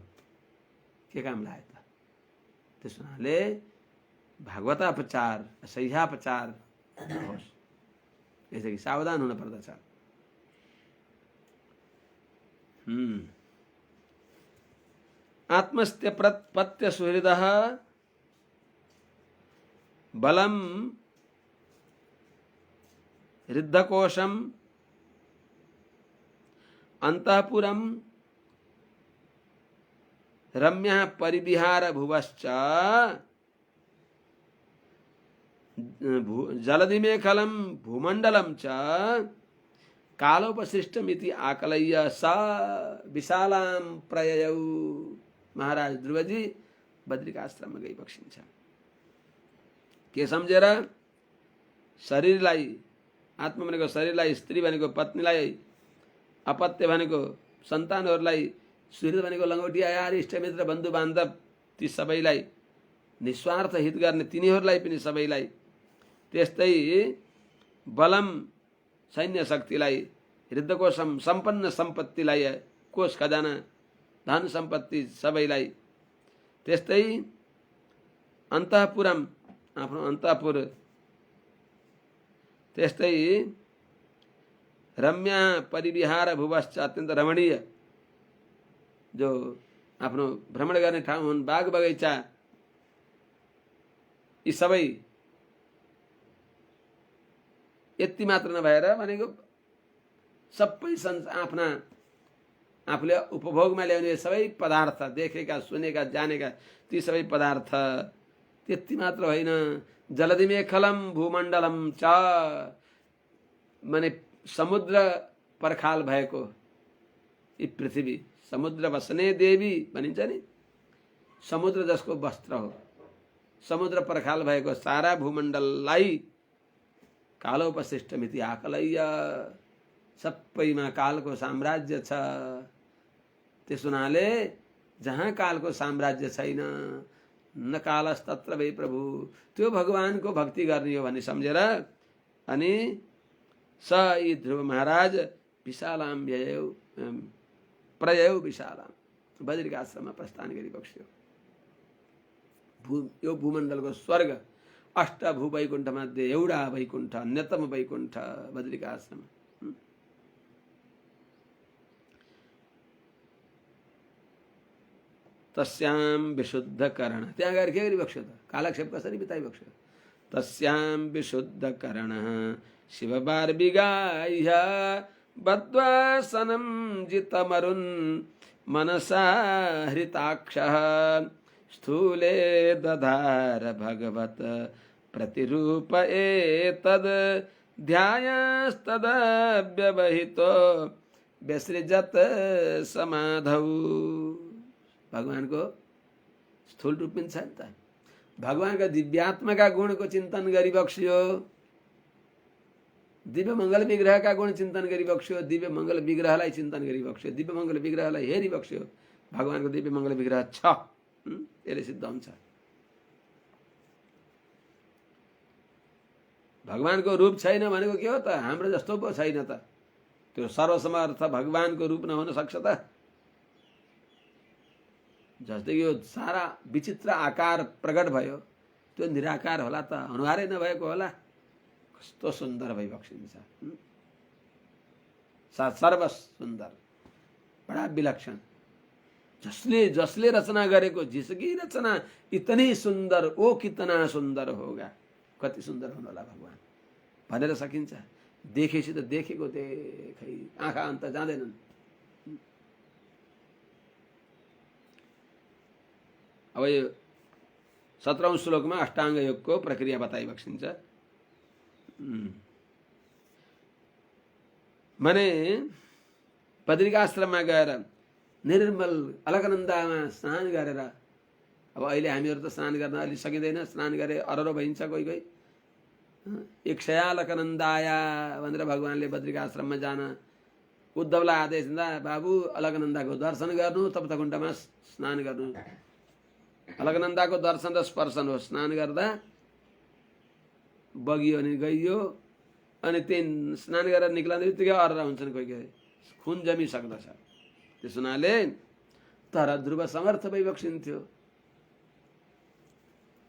के काम लाग्यो त? त्यस हुनाले भागवतापचार सह्यापचार होस्, यसरी सावधान हुन पर्दछ। आत्मस्त्य प्रत्पत्य सुहृदः बलम रिद्धकोशम अंतःपुरम रम्यः परिविहार भुवश्च जलधिमेखलं भूमंडलं च कालोपसृष्टमिति आकलय्य स विशालां प्रययौ। महाराज ध्रुवजी बद्रिकाश्रममा गई बक्सिन्छ। के सम्झेर? शरीरलाई, आत्मा भनेको शरीरलाई, स्त्री भनेको पत्नीलाई, अपत्य भनेको सन्तानहरूलाई, सुहृद भनेको लङ्गोटिया यार इष्टमित्र बन्धु बान्धव ती सबैलाई, निस्वार्थ हित गर्ने तिनीहरूलाई पनि सबैलाई, त्यस्तै बलम सैन्य शक्तिलाई, हृदयकोशम सम्पन्न सम्पत्तिलाई, कोष खजाना धन सम्पत्ति सबैलाई, त्यस्तै अन्तःपुरम आफ्नो अन्तःपुर, त्यस्तै रम्य परिविहार भुवश्च अत्यन्त रमणीय जो आफ्नो भ्रमण गर्ने ठाउँ हुन्, बाग बगैँचा, यी सबै यति मात्र नभएर भनेको सबै आफ्ना आफूले उपभोगमा ल्याउने सबै पदार्थ, देखेका सुनेका जानेका ती सबै पदार्थ, त्यति मात्र होइन, जलधिमेखलम भूमण्डलम च माने समुद्र पर्खाल भएको यी पृथ्वी, समुद्र बस्ने देवी भनिन्छ नि, समुद्र जसको वस्त्र हो, समुद्र पर्खाल भएको सारा भूमण्डललाई कालोपशिष्टमिति आकलय्य, सबैमा कालको साम्राज्य छ। त्यस हुनाले जहाँ कालको साम्राज्य छैन, न कालस्तत्र वै प्रभु, त्यो भगवानको भक्ति गर्ने हो भन्ने सम्झेर अनि स यी ध्रुव महाराज विशालाम प्रययौ विशालाम बद्रिकाश्रममा प्रस्थान गरिबक्स्यो। यो भूमण्डलको स्वर्ग, अष्ट भूवैकुण्ठ मध्ये एउटा वैकुण्ठ, अन्यतम वैकुण्ठ बद्रिकाश्रम। तस्याम विशुद्ध कर्ण, त्यहाँ गएर के गरिबक्स्यो त? कालक्षेप कसरी बिताइबक्स्यो? तस्याम विशुद्ध कर्ण शिवबार्बिगाह्य बद्वासनं जितमरुन् मनसा हृताक्षः स्थूले दधार भगवत प्रतिरूप एतद् ध्यायस्तदव्यवहितो व्यसृजत समाधौ। भगवानको स्थूल रूप पनि छ नि त, भगवानका दिव्यात्मका गुणको चिन्तन गरिबक्स्यो। दिव्य मंगल विग्रहका गुण चिन्तन गरिबक्स्यो, दिव्य मंगल विग्रहलाई चिन्तन गरिबक्स्यो, दिव्य मंगल विग्रहलाई हेरिबक्स्यो, भगवानको दिव्य मंगल विग्रह छ, यसले सिद्ध हुन्छ। भगवानको रूप छैन भनेको के हो त? हाम्रो जस्तो पो छैन त? त्यो सर्वसमर्थ भगवानको रूप नहुन सक्छ त? जस्तै यो सारा विचित्र आकार प्रकट भयो, त्यो निराकार होला त? अनुहारै नभएको होला? कस्तो सुन्दर भइबक्सिन्छ, सर्व सुन्दर, बडा विलक्षण। जसले रचना गरेको, जिसकी रचना इतनी सुंदर, ओ कितना सुंदर होगा, कति सुन्दर हुनुहोला भगवान भनेर सकिन्छ? देखेपछि त देखेको देखै, आँखा अन्त जाँदैनन्। अब यो 17औं श्लोकमा अष्टाङ्ग योगको प्रक्रिया बताइबक्सिन्छ। माने बद्रिकाश्रममा गएर निर्मल अलकनन्दामा स्नान गरेर, अब अहिले हामीहरू त स्नान गर्न अलि सकिँदैन, स्नान गरे अररो भइन्छ कोही कोही। इक्षया अलकनन्दाया भनेर भगवानले बद्रिकाश्रममा जान उद्धवलाई आदेश दिँदा, बाबु अलकनन्दाको दर्शन गर्नु, तप्तकुण्डमा स्नान गर्नु। अलकनन्दाको दर्शन र स्पर्शन हो। स्नान गर्दा बगियो अनि गइयो, अनि त्यही स्नान गरेर निक्लँदै बित्तिकै अररा हुन्छन् कोही कोही, खुन जमिसक्दछ। त्यस हुनाले तर ध्रुव समर्थ भइबक्सिन्थ्यो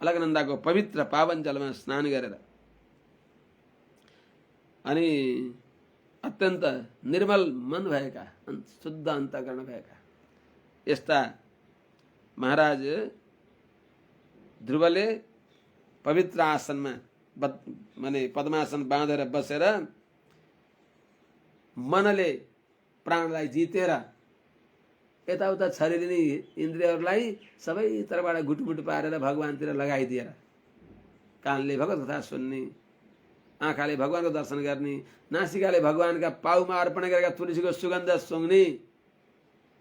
अलकनन्दाको पवित्र पावन जलमा स्नान गरेर, अनि अत्यन्त निर्मल मन भएका, शुद्ध अन्तःकरण भएका यस्ता महाराज ध्रुवले पवित्र आसनमा माने पद्मासन बाँधेर बसेर मनले प्राणलाई जितेर यताउता छरिदिने इन्द्रियहरूलाई सबैतर्फबाट गुटमुट पारेर भगवानतिर लगाइदिएर, कानले भगवत कथा सुन्ने, आँखाले भगवानको दर्शन गर्ने, नासिकाले भगवानका पाउमा अर्पण गरेका तुलसीको सुगन्ध सुँघ्ने,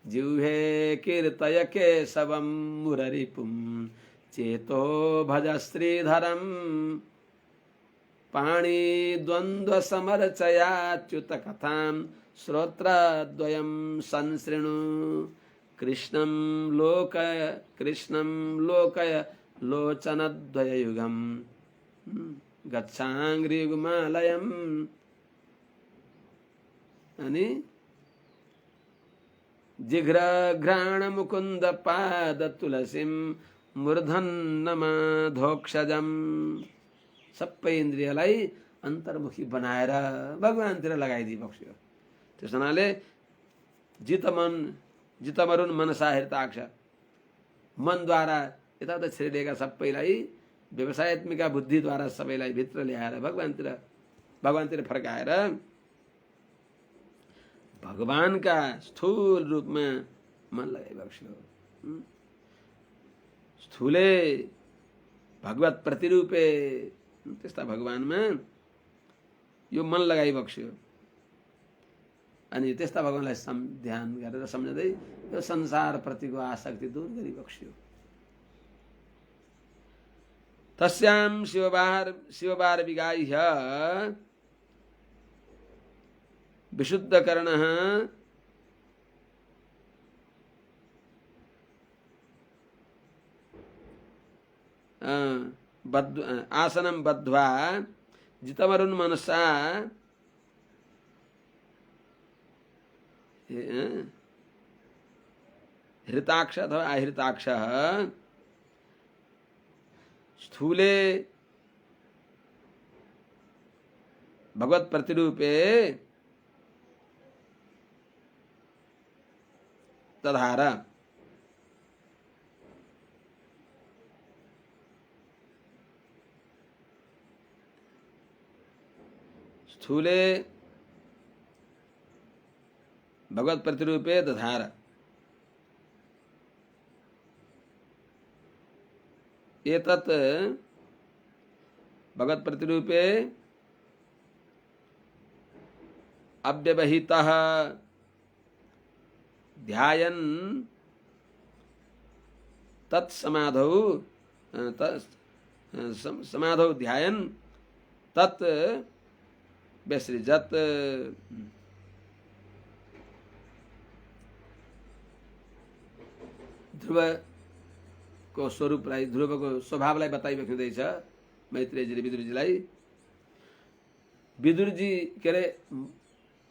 जिह्वे कीर्तय केशवम मुररिपुम चेतो भज श्रीधरम पाणि द्वन्द्व समर्चयाच्युत कथां श्रोत्रद्वयं संसृणु कृष्णं लोकय लोचनद्वययुगं गच्छाङ्घ्रियुगमालयम्। अनि जिघ्रघ्राण मुकुन्द पाद तुलसीं मूर्धन्यमाधोक्षजं। सबै इन्द्रियलाई अन्तर्मुखी बनाएर भगवानतिर लगाइदिइबक्स्यो। त्यस हुनाले जितमरुण मनसा हृताक्ष, मनद्वारा यताउता छिरिदिएका सबैलाई व्यवसायत्मिका बुद्धिद्वारा सबैलाई भित्र ल्याएर भगवानतिर फर्काएर भगवानका स्थूल रूपमा मन लगाइबक्स्यो। स्थूले भगवत प्रतिरूपे, त्यस्ता भगवानमा यो मन लगाइबक्स्यो। अनि त्यस्ता भगवानलाई ध्यान गरेर सम्झँदै यो संसार प्रतिको आसक्ति दूर गरिबक्स्यो। तस्यां शिवबार विगाह्य विशुद्धकरणः आसनं बद्ध्वा जितमरुन् मनसा हृताक्ष अथवा आहृताक्षः स्थूले भगवत प्रतिरूपे तधार। स्थूले भगवत प्रतिरूपे दधार। एतत् भगवत प्रतिरूपे अव्यवहितः ध्यायन् तत्समाधौ समाधौ ध्यायन् तत् बेसृजत। ध्रुवको स्वरूपलाई, ध्रुवको स्वभावलाई बताइरहेको हुँदैछ मैत्रेयजीले विदुरजीलाई। विदुरजी के अरे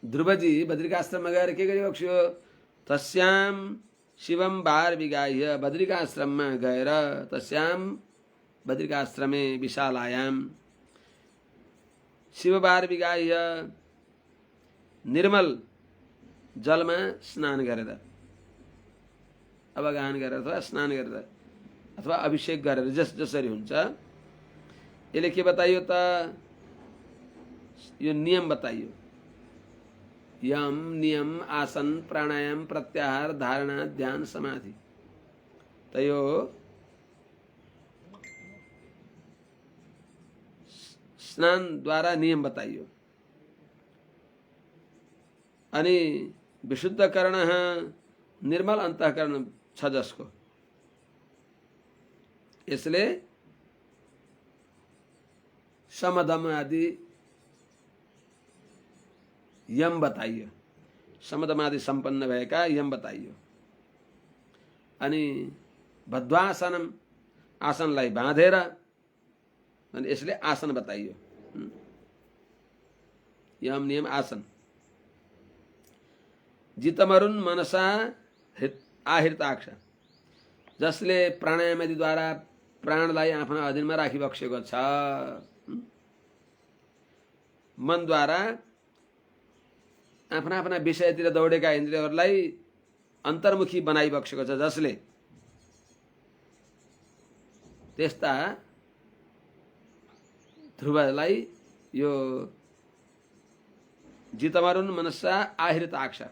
ध्रुवजी बद्रिकाश्रममा गएर के गरिरहेको थियो? तस्याम शिवम बार विगाह्य, बद्रिकाश्रममा गएर तस्याम बद्रिकाश्रमे विशालायाम शिवबार विगाह्य, निर्मल जलमा स्नान गरेर, अवगाहन गरेर अथवा स्नान गरेर अथवा अभिषेक गरेर जसरी हुन्छ। यसले के बताइयो त? यो नियम बताइयो। यम नियम आसन प्राणायाम प्रत्याहार धारणा ध्यान समाधि, त यो स्नान द्वारा नियम बताइयो। अनि विशुद्ध कर्ण निर्मल अंतःकरण छ जसको, यसले समदम आदि यम बताइयो, समदम आदि संपन्न भएका यम बताइयो। अनि बद्धासनम, आसनलाई बाँधेर, अनि यसले आसन बताइयो। यम नियम आसन। जितमरुण मनसा आहृताक्ष, जसले प्राणायाम आदिद्वारा प्राणलाई आफ्ना अधीनमा राखिबक्सेको छ, मनद्वारा आफ्ना आफ्ना विषयतिर दौडेका इन्द्रियहरूलाई अन्तर्मुखी बनाइबक्सेको छ, जसले त्यस्ता ध्रुवलाई यो जितमरुण मनसा आहृताक्ष,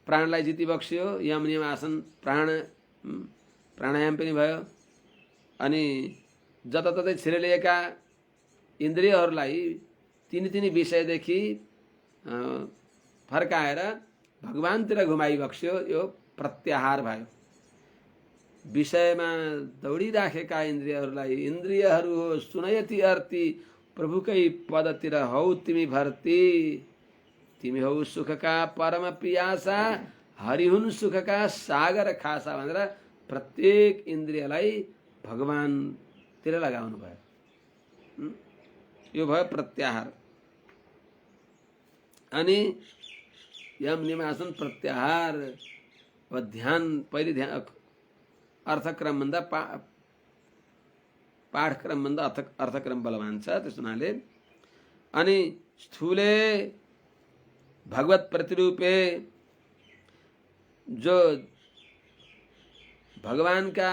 प्राणलाई जितिबक्स्यो। यम नियम आसन प्राणायाम पनि भयो। अनि जताततै छिरेलिएका इन्द्रियहरूलाई तिनी विषयदेखि फर्काएर भगवानतिर घुमाइबक्स्यो। यो प्रत्याहार भयो। विषयमा दौडिराखेका इन्द्रियहरूलाई, इन्द्रियहरू हो सुनयति अर्ती, प्रभुकै पदतिर हौ तिमी भर्ती, तिमी हौ सुखका परम पियासा, हरि हुन् सुखका सागर खासा भनेर प्रत्येक इन्द्रियलाई भगवानतिर लगाउनु भयो। यो भयो प्रत्याहार। अनि यम नियम आसन प्रत्याहार व ध्यान, पहिले ध्यान अर्थक्रम भन्दा पाठक्रम भन्दा अर्थक्रम बलवान छ, त्यस हुनाले। अनि स्थूले भगवत प्रतिरूपे, जो भगवान का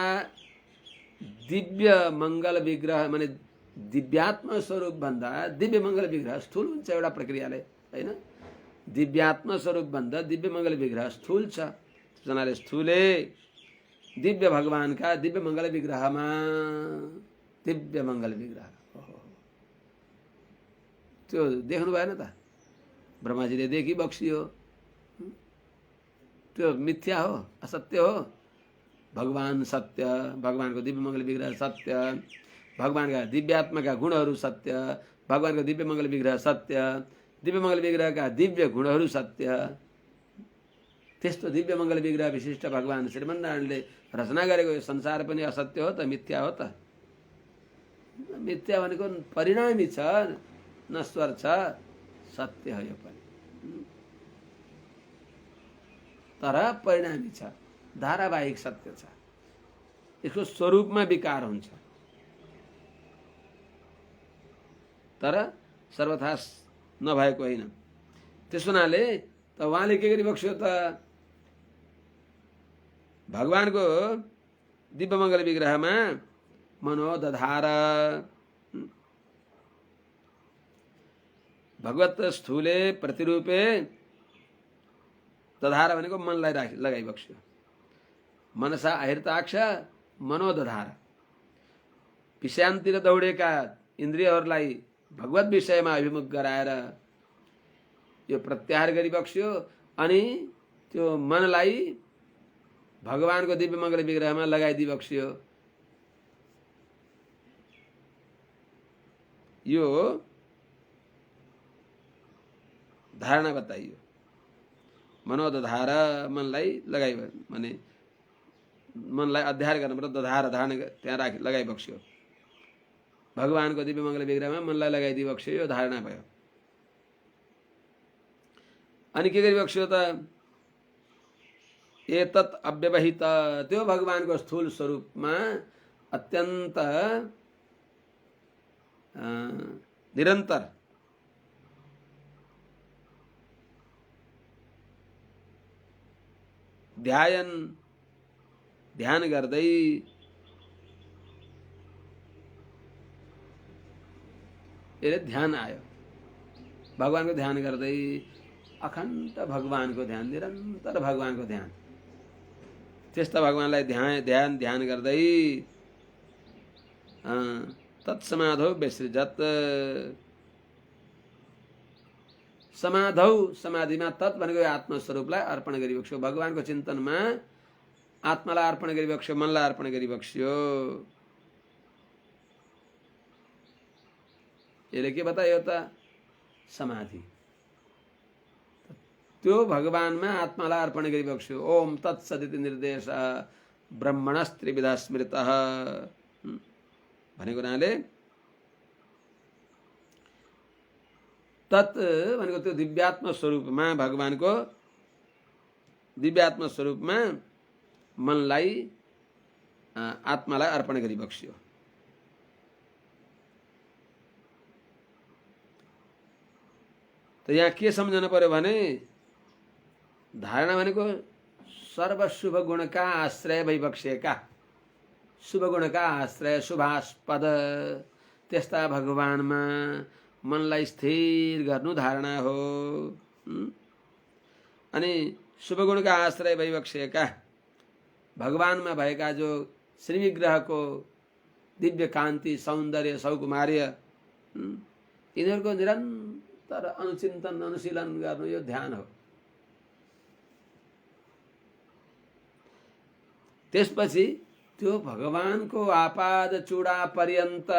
दिव्य मंगल विग्रह माने दिव्यात्म स्वरूप भन्दा दिव्य मंगल विग्रह स्थूल हुन्छ एउटा प्रक्रियाले, हैन? दिव्यात्म स्वरूप भन्दा दिव्य मंगल विग्रह स्थूल छ। त्यसनाले स्थूले दिव्य भगवान का दिव्य मंगल विग्रहमा, दिव्य मंगल विग्रह त्यो देख्नु भएन त? ब्रह्माजीले देखिबक्सियो। त्यो मिथ्या हो, असत्य हो? भगवान सत्य, भगवान को दिव्य मंगल विग्रह सत्य, भगवान का दिव्यात्मा का गुणहरू सत्य, भगवान को दिव्य मंगल विग्रह सत्य, दिव्य मंगल विग्रह का दिव्य गुणहरू सत्य। त्यस्तो दिव्य मंगल विग्रह विशिष्ट भगवान श्रीमन्नारायणले रचना गरेको यो संसार पनि असत्य हो त? मिथ्या हो त? मिथ्या भनेको परिणामी छ, नश्वर छ, सत्य हो यो पनि, तर परिणामी छ, धारावाहिक सत्य छ। यसको स्वरूपमा विकार हुन्छ, तर सर्वथा नभएको होइन। त्यस हुनाले त उहाँले के गरिबक्स्यो त? भगवानको दिव्य मंगल विग्रहमा मनोदधार, भगवत स्थूले प्रतिरूपे, दधार भनेको मनलाई लगाइबक्स्यो। मनसा आहृताक्ष मनोदधार, विषयान्तिर दौडेका इन्द्रियहरूलाई भगवत विषयमा अभिमुख गराएर यो प्रत्याहार गरिबक्स्यो। अनि त्यो मनलाई भगवानको दिव्य मंगल विग्रहमा लगाइदिबक्स्यो। यो धारणा बताइयो। मनोद धारा मनलाई लगाइयो भने मनलाई अध्यार गर्न पर्छ। दधार धारण त्यहाँ राखी लगाइबक्स्यो। भगवानको दिव्य मङ्गल विग्रहमा मनलाई लगाइदिबक्स्यो, यो धारणा भयो। अनि के गरिबक्स्यो त? एतत् अव्यवहित, त्यो भगवानको स्थूल स्वरूपमा अत्यन्त निरन्तर ध्यान गर्दै यसले ध्यान आयो। भगवानको ध्यान गर्दै अखण्ड भगवानको ध्यान, निरन्तर भगवानको ध्यान, त्यस्ता भगवानलाई ध्यान गर्दै तत्समाधौ विसृजत, समाधौ समाधिमा तत् भनेको आत्मस्वरूपलाई अर्पण गरिबक्स्यो। भगवानको चिन्तनमा आत्मालाई अर्पण गरिबक्स्यो, मनलाई अर्पण गरिबक्स्यो। यसले के बतायो त? समाधि। त्यो भगवानमा आत्मालाई अर्पण गरिबक्स्यो। ओम तत्सदिति निर्देश ब्रह्मणस्त्रिविधा स्मृतः भनेको हुनाले तत् भनेको त्यो दिव्यात्म स्वरूपमा, भगवानको दिव्यात्म स्वरूपमा मनलाई आत्मालाई अर्पण गरिबक्स्यो। त यहाँ के सम्झन पर्यो भने धारणा भनेको सर्वशुभ गुणका आश्रय भइबक्सेका, शुभ गुणका आश्रय, शुभास्पद त्यस्ता भगवानमा मनलाई स्थिर गर्नु धारणा हो। अनि शुभ गुणका आश्रय भइबक्सेका भगवानमा भएका जो श्रीविग्रहको दिव्य कान्ति, सौन्दर्य, सौकुमार्य, यिनीहरूको निरन्तर अनुचिन्तन, अनुशीलन गर्नु यो ध्यान हो। त्यसपछि त्यो भगवानको आपाद चूडा पर्यन्त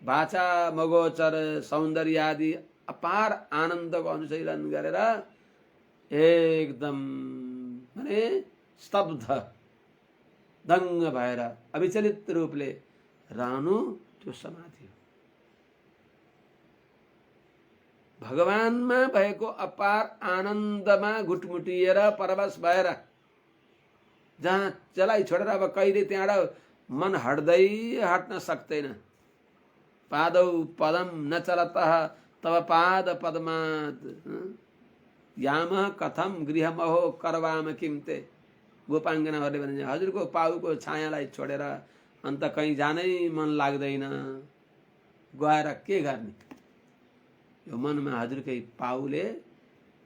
वाचा मगोचर सौन्दर्य आदि अपार आनन्दको अनुशीलन गरेर एकदम माने स्तब्ध दङ्ग भएर अविचलित रूपले रहनु त्यो समाधि हो। भगवानमा भएको अपार आनन्दमा घुटमुटिएर परवश भएर जहाँ चलाई छोडेर अब कहिले त्यहाँबाट मन हट्न सक्दैन। पादौ पदम न चलतः तव पाद पद्मात् याम कथम गृहमहो करवाम किम्ते। गोपाङ्गनाहरूले भने हजुरको पाउको छायालाई छोडेर अन्त कहीँ जानै मन लाग्दैन, गएर के गर्ने? यो मनमा हजुरकै पाउले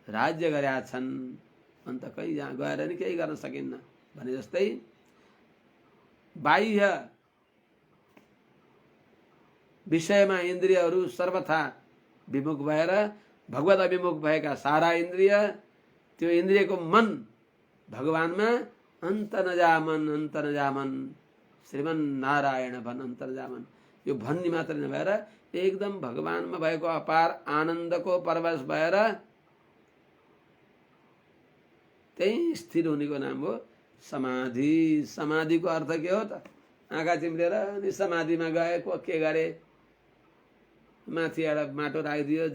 राज्य गरेका छन्, अन्त कहीँ गएर नि केही गर्न सकिन्न भने जस्तै बाह्य विषयमा इन्द्रियहरू सर्वथा विमुख भएर भगवत अभिमुख भएका सारा इन्द्रिय, त्यो इन्द्रियको मन भगवानमा अन्त नजामन श्रीमन नारायण भन अन्त नजामन, यो भन्ने मात्र नभएर एकदम भगवानमा भएको अपार आनन्दको परवश भएर त्यही स्थिर हुनेको नाम हो समाधि। समाधिको अर्थ के हो त? आँखा चिम्लेर अनि समाधिमा गएको के गरे? माथि एउटा माटो राखिदियो,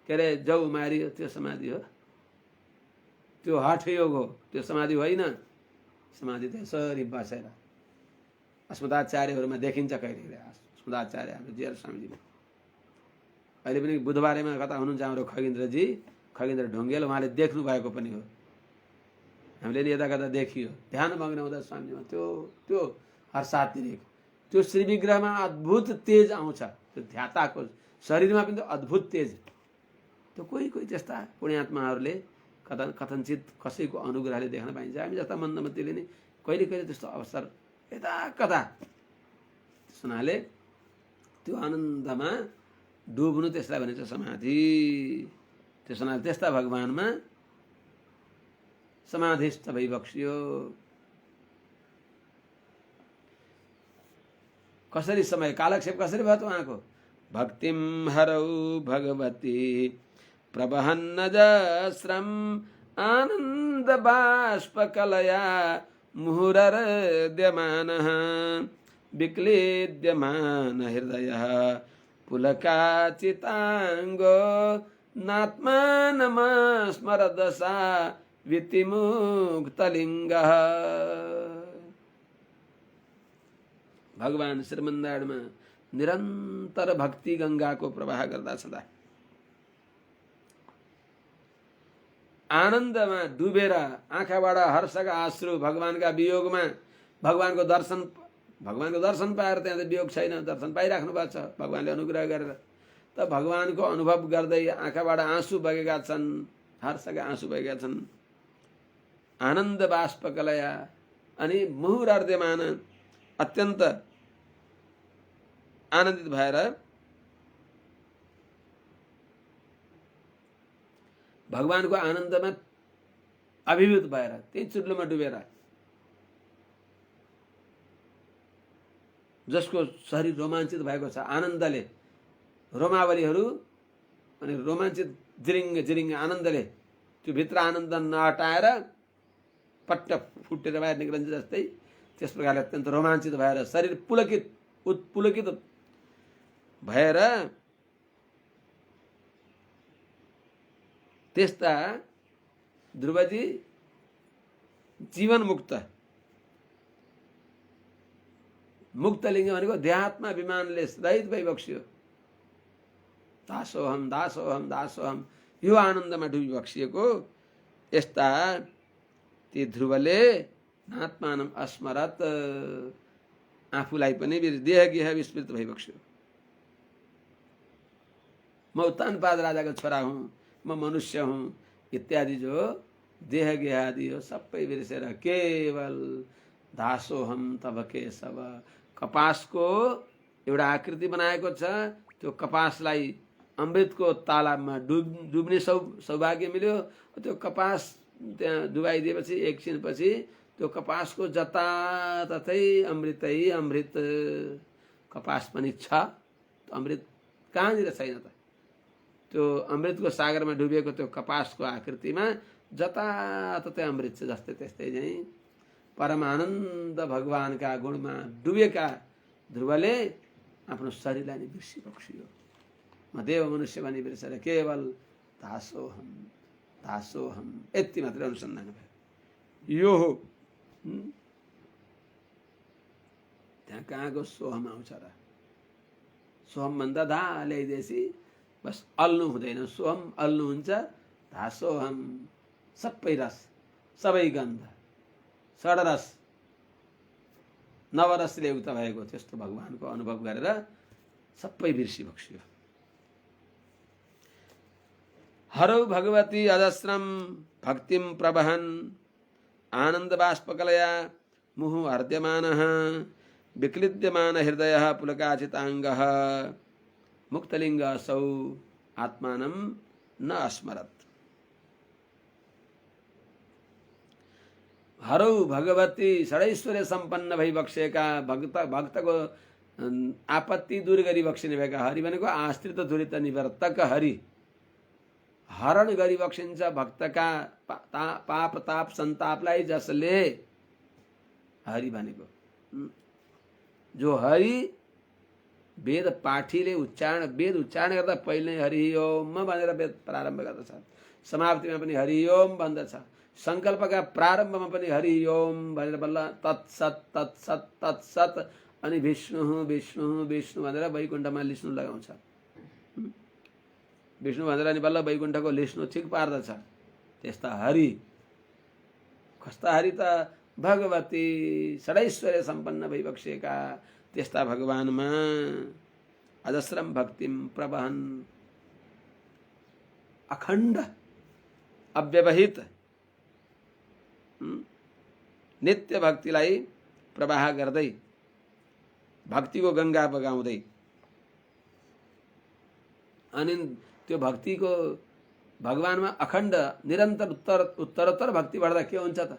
के अरे जौ मारियो, त्यो समाधि हो? त्यो हठयोग हो, त्यो समाधि होइन। समाधि त यसरी बसेर अस्मदाचार्यहरूमा देखिन्छ कहिले। अस्मदाचार्य हाम्रो जीआर स्वामीजीमा अहिले पनि बुधबारेमा कता हुनुहुन्छ हाम्रो खगेन्द्रजी, खगेन्द्र ढुङ्गेल, उहाँले देख्नु भएको पनि हो। हामीले नि यता कता देखियो ध्यान मग्न हुँदा स्वामीजीमा त्यो हर्षात दिएको त्यो श्री विग्रहमा अद्भुत तेज आउँछ। त्यो ध्याताको शरीरमा पनि अद्भुत तेज। त्यो कोही त्यस्ता पुण्यात्माहरूले कथनचित कसैको अनुग्रहले देख्न पाइन्छ। हामी जस्ता मन्दमतीले नि कहिले त्यस्तो अवसर यता कता। त्यस हुनाले त्यो आनन्दमा डुब्नु त्यसलाई भनिन्छ समाधि। त्यस हुनाले त्यस्ता भगवानमा समाधिस्थ भइबक्सियो। कसरी समय कालक्षेप कसरी भयो त उहाँको? भक्तिम हरौ भगवती प्रवहन्नजस्रम् आनन्दबाष्पकलया मुहुरर्द्यमानः विक्लीद्यमान हृदयः पुलकाचिताङ्गो नात्मानमस्मरदशा वितिमुक्तलिङ्गः। भगवान श्रीमन्नारायणमा निरन्तर भक्ति गंगाको प्रवाह गर्दा छँदा आनन्दमा डुबेर आँखाबाट हर्षका आश्रु भगवानका वियोगमा भगवानको दर्शन पाएर त्यहाँ त वियोग छैन, दर्शन पाइराख्नु भएको छ भगवानले अनुग्रह गरेर। त भगवानको अनुभव गर्दै आँखाबाट आँसु बगेका छन्, हर्षका आँसु बगेका छन्। आनन्द बाष्पकलया अनि मुहुरार्द्यमान अत्यन्त आनन्दित भएर भगवानको आनन्दमा अभिभूत भएर त्यही चुल्लोमा डुबेर जसको शरीर रोमाञ्चित भएको छ आनन्दले, रोमावलीहरू अनि रोमाञ्चित जिरिङ्ग जिरिङ्ग आनन्दले त्यो भित्र आनन्द नहटाएर पट्ट फुटेर बाहिर निक्लिन्छ जस्तै त्यस प्रकारले अत्यन्त रोमाञ्चित भएर शरीर पुलकित भएर त्यस्ता ध्रुवजी जीवन मुक्तलिङ्ग भनेको देहात्मा विमानले रहित भई बक्सियो। दासोहम दासोहम दासोहम यो आनन्दमा डुबी बक्सिएको यस्ता ती ध्रुवले नात्मानम अस्मरत आफूलाई पनि देह गेह विस्मृत भई बक्सियो। म उत्तानपाद राजाको छोरा हुँ, म मनुष्य हुँ इत्यादि जो देह गेह आदि हो सबै बिर्सेर केवल दासोहम तब केशव कपासको एउटा आकृति बनाएको छ। त्यो कपासलाई अमृतको तालाबमा डुब्ने सौभाग्य मिल्यो। त्यो कपास त्यहाँ डुबाइदिएपछि एकछिनपछि त्यो कपासको जताततै अमृतै अमृत। कपास पनि छ, अमृत कहाँनिर छैन त? त्यो अमृतको सागरमा डुबेको त्यो कपासको आकृतिमा जताततै अमृत छ। जस्तै त्यस्तै नै परमानन्द भगवानका गुणमा डुबेका ध्रुवले आफ्नो शरीरलाई नै बिर्सी बक्सियो। म देव मनुष्य भनी बिर्सेर केवल दासोहम दासोहम यति मात्रै अनुसन्धान भयो। यो हो त्यहाँ कहाँको सोहम आउँछ र? सोहम भन्दा धा ल्याइदिएपछि बस अल्नु हुँदैन। सोहम अल्नु हुन्छ। दासोहम सबै रस, सबै गन्ध, षडरस नवरसले युक्त भएको त्यस्तो भगवानको अनुभव गरेर सबै बिर्सी बक्सियो। हरौ भगवती अजस्रम भक्तिम प्रवहन आनन्द बाष्पकलया मुहु हर्द्यमानः विक्लिद्यमान हृदयः पुलकाचिताङ्गः मुक्तलिङ्ग असौ आत्मानं न अस्मरत्। हरौ भगवती षडैश्वर्य सम्पन्न भई बक्सेका भक्तको आपत्ति दूर गरी बक्सिने भएका हरि भनेको आश्रित दुरित निवर्तक हरि। हरण गरी बक्सिन्छ भक्तका पाप ताप सन्तापलाई जसले हरि भनेको। जो हरि वेद पाठीले वेद उच्चारण गर्दा पहिले हरि ओम भनेर वेद प्रारम्भ गर्दछ, समाप्तिमा पनि हरि ओम भन्दछ, संकल्पका प्रारम्भमा पनि हरि ओम भनेर बल्ल तत्सत तत्सत तत्सत अनि विष्णु विष्णु विष्णु भनेर वैकुण्ठमा लिस्नु लगाउँछ। विष्णु भनेर अनि बल्ल वैकुण्ठको लिस्नु ठिक पार्दछ। त्यस्ता हरि कस्ता हरि त? भगवती षडैश्वर्य सम्पन्न भइबक्सेका त्यस्ता भगवानमा अजस्रम भक्तिम प्रवहन अखण्ड अव्यवहित नित्य भक्तिलाई प्रवाह गर्दै भक्तिको गंगा बगाउँदै अनि त्यो भक्तिको भगवानमा अखण्ड निरन्तर उत्तरोत्तर भक्ति बढ्दा के हुन्छ त?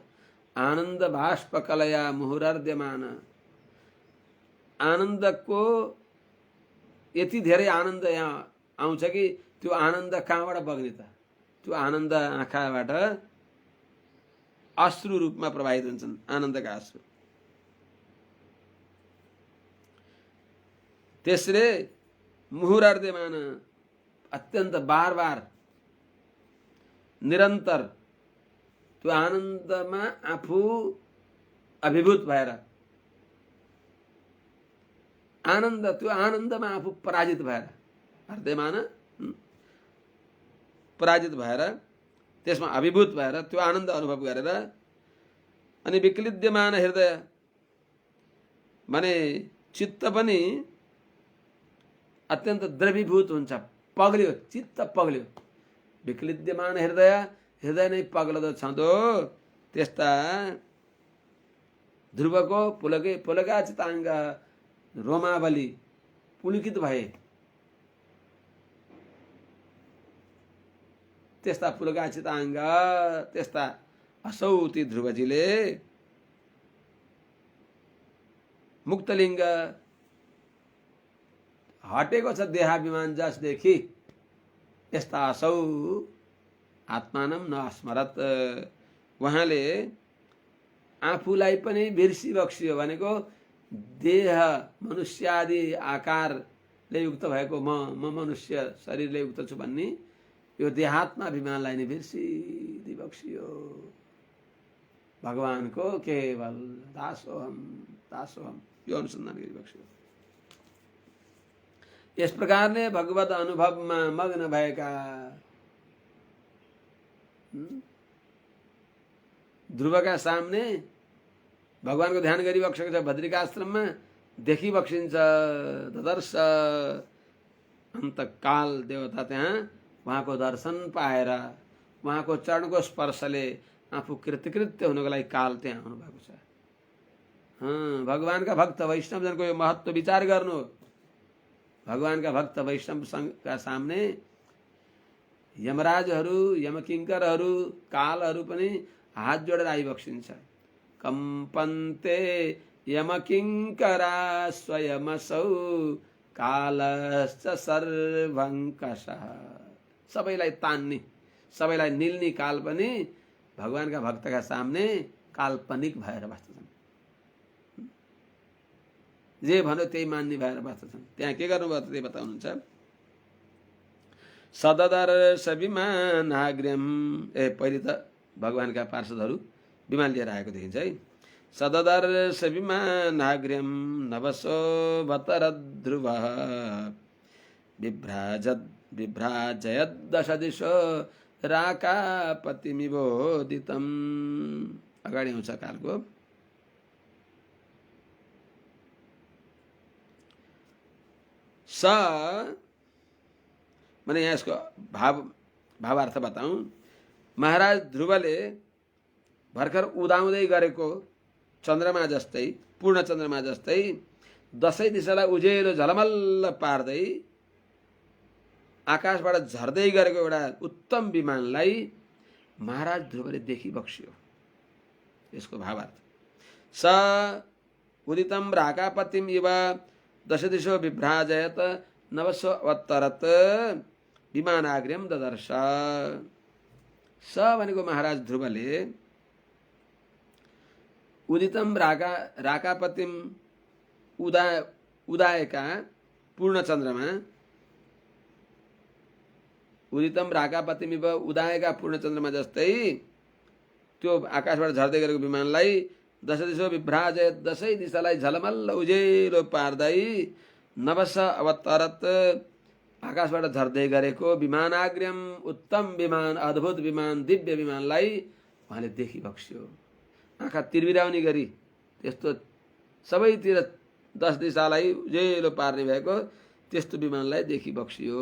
आनन्द बाष्पकलया मुहुरर्द्यमान। आनन्दको यति धेरै आनन्द यहाँ आउँछ कि त्यो आनन्द कहाँबाट बग्ने त? त्यो आनन्द आँखाबाट अश्रु रूपमा प्रवाहित हुन्छन्, आनन्दका अश्रु। त्यसले मुहुरार्ध्यमान अत्यन्त बार बार निरन्तर त्यो आनन्दमा आफू अभिभूत भएर त्यो आनन्दमा आफू पराजित भएर हृदयमान पराजित भएर त्यसमा अभिभूत भएर त्यो आनन्द अनुभव गरेर अनि विक्लिद्यमान हृदय माने चित्त पनि अत्यन्त द्रवीभूत हुन्छ, पग्लियो, चित्त पग्लियो। विक्लिद्यमान हृदय नै पग्लदो छँदो त्यस्ता ध्रुवको पुलकाचिताङ्ग रोमावली पुलकित भए। त्यस्ता पुलकाचिताङ्ग त्यस्ता असौती ध्रुवजीले मुक्तलिङ्ग हटेको छ देहाभिमान जसदेखि यस्ता असौ आत्मानम नस्मरत। उहाँले आफूलाई पनि बिर्सी बक्सियो भनेको देह मनुष्यादि आकारले युक्त भएको म मनुष्य शरीरले युक्त छु भन्ने यो देहात्मा अभिमानलाई नै बिर्सिदी बक्सियो। भगवानको केवल दासोहम यो अनुसन्धान गरी बक्सियो। यस प्रकारले भगवत अनुभवमा मग्न भएका ध्रुवका सामने भगवानको ध्यान गरी बक्सेको छ। बद्रिकाश्रममा देखि बक्सिन्छ। ददर्श अन्तकाल देवता त्यहाँ उहाँको दर्शन पाएर उहाँको चरणको स्पर्शले आफू कृतकृत्य हुनको लागि काल त्यहाँ आउनुभएको छ। भगवानका भक्त वैष्णवजनको यो महत्त्व विचार गर्नु। भगवानका भक्त वैष्णवका सामने यमराजहरू, यमकिङ्करहरू, कालहरू पनि हात जोडेर आइबक्सिन्छ। कम्पन्ते यमकिङ्करा स्वयमसौ कालश्च सर्वङ्कषः। सबैलाई तान्ने, सबैलाई निल्ने काल पनि भगवानका भक्तका सामने काल्पनिक भएर बस्दछन्। जे भन्यो त्यही मान्ने भएर बस्दछन्। त्यहाँ के गर्नुभयो त्यही बताउनुहुन्छ। सददर्श विमानाग्र्यम पहिले त भगवानका पार्षदहरू विमान लिएर आएको देखिन्छ है। सददर्श विमानाग्र्यम नवशोभतरध्रुवः बिभ्राजयद्दश दिशो राकापतिमिवोदितम्। अगाडि आउँछ कालको। स मैंने यहाँ इसको भावार्थ बताऊं। महाराज ध्रुवले भर्खर उदाउँदै गरेको चन्द्रमा जस्तै, पूर्ण चन्द्रमा जस्तै दसैँ दिशालाई उजेलो झलमल्ल पार्दै आकाशबाट झर्दै गरेको एउटा उत्तम विमानलाई महाराज ध्रुवले देखि बक्सियो। यसको भावार्थ स उदितम राकापतिम इव दश दिशो विभ्राजयत नवसो अवतरत विमानाग्र्यम ददर्श। स भनेको महाराज ध्रुवले उदितम राकापतिम उदाएका पूर्ण चन्द्रमा, उदितम राकापतिमिव उदाएका पूर्ण चन्द्रमा जस्तै त्यो आकाशबाट झर्दै गरेको विमानलाई दश दिशो विभ्राजयत दसै दिशालाई झलमल्ल उजेलो पार्दै नवस अवतरत आकाशबाट झर्दै गरेको विमानाग्र्यम उत्तम विमान, अद्भुत विमान, दिव्य विमानलाई उहाँले देखि बक्स्यो। आँखा तिरबिराउने गरी त्यस्तो सबैतिर 10 दिशालाई उजेलो पार्ने भएको त्यस्तो विमानलाई देखि बक्सियो।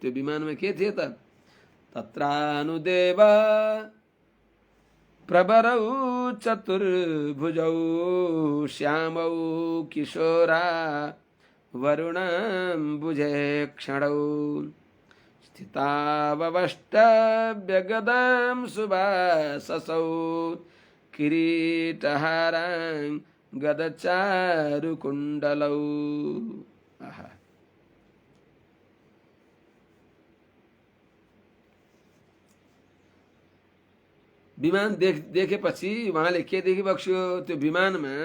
त्यो विमानमा के थियो त? तत्रानुदेव प्रवरौ चतुर्भुजौ श्यामौ किशोरा वरुणाम्बुजे क्षणौ स्थितावष्टव्यगदां सुभाससौ किरीटहारां गदचारुकुण्डलौ। विमान देखेपछि उहाँले के देखिबक्स्यो, त्यो विमानमा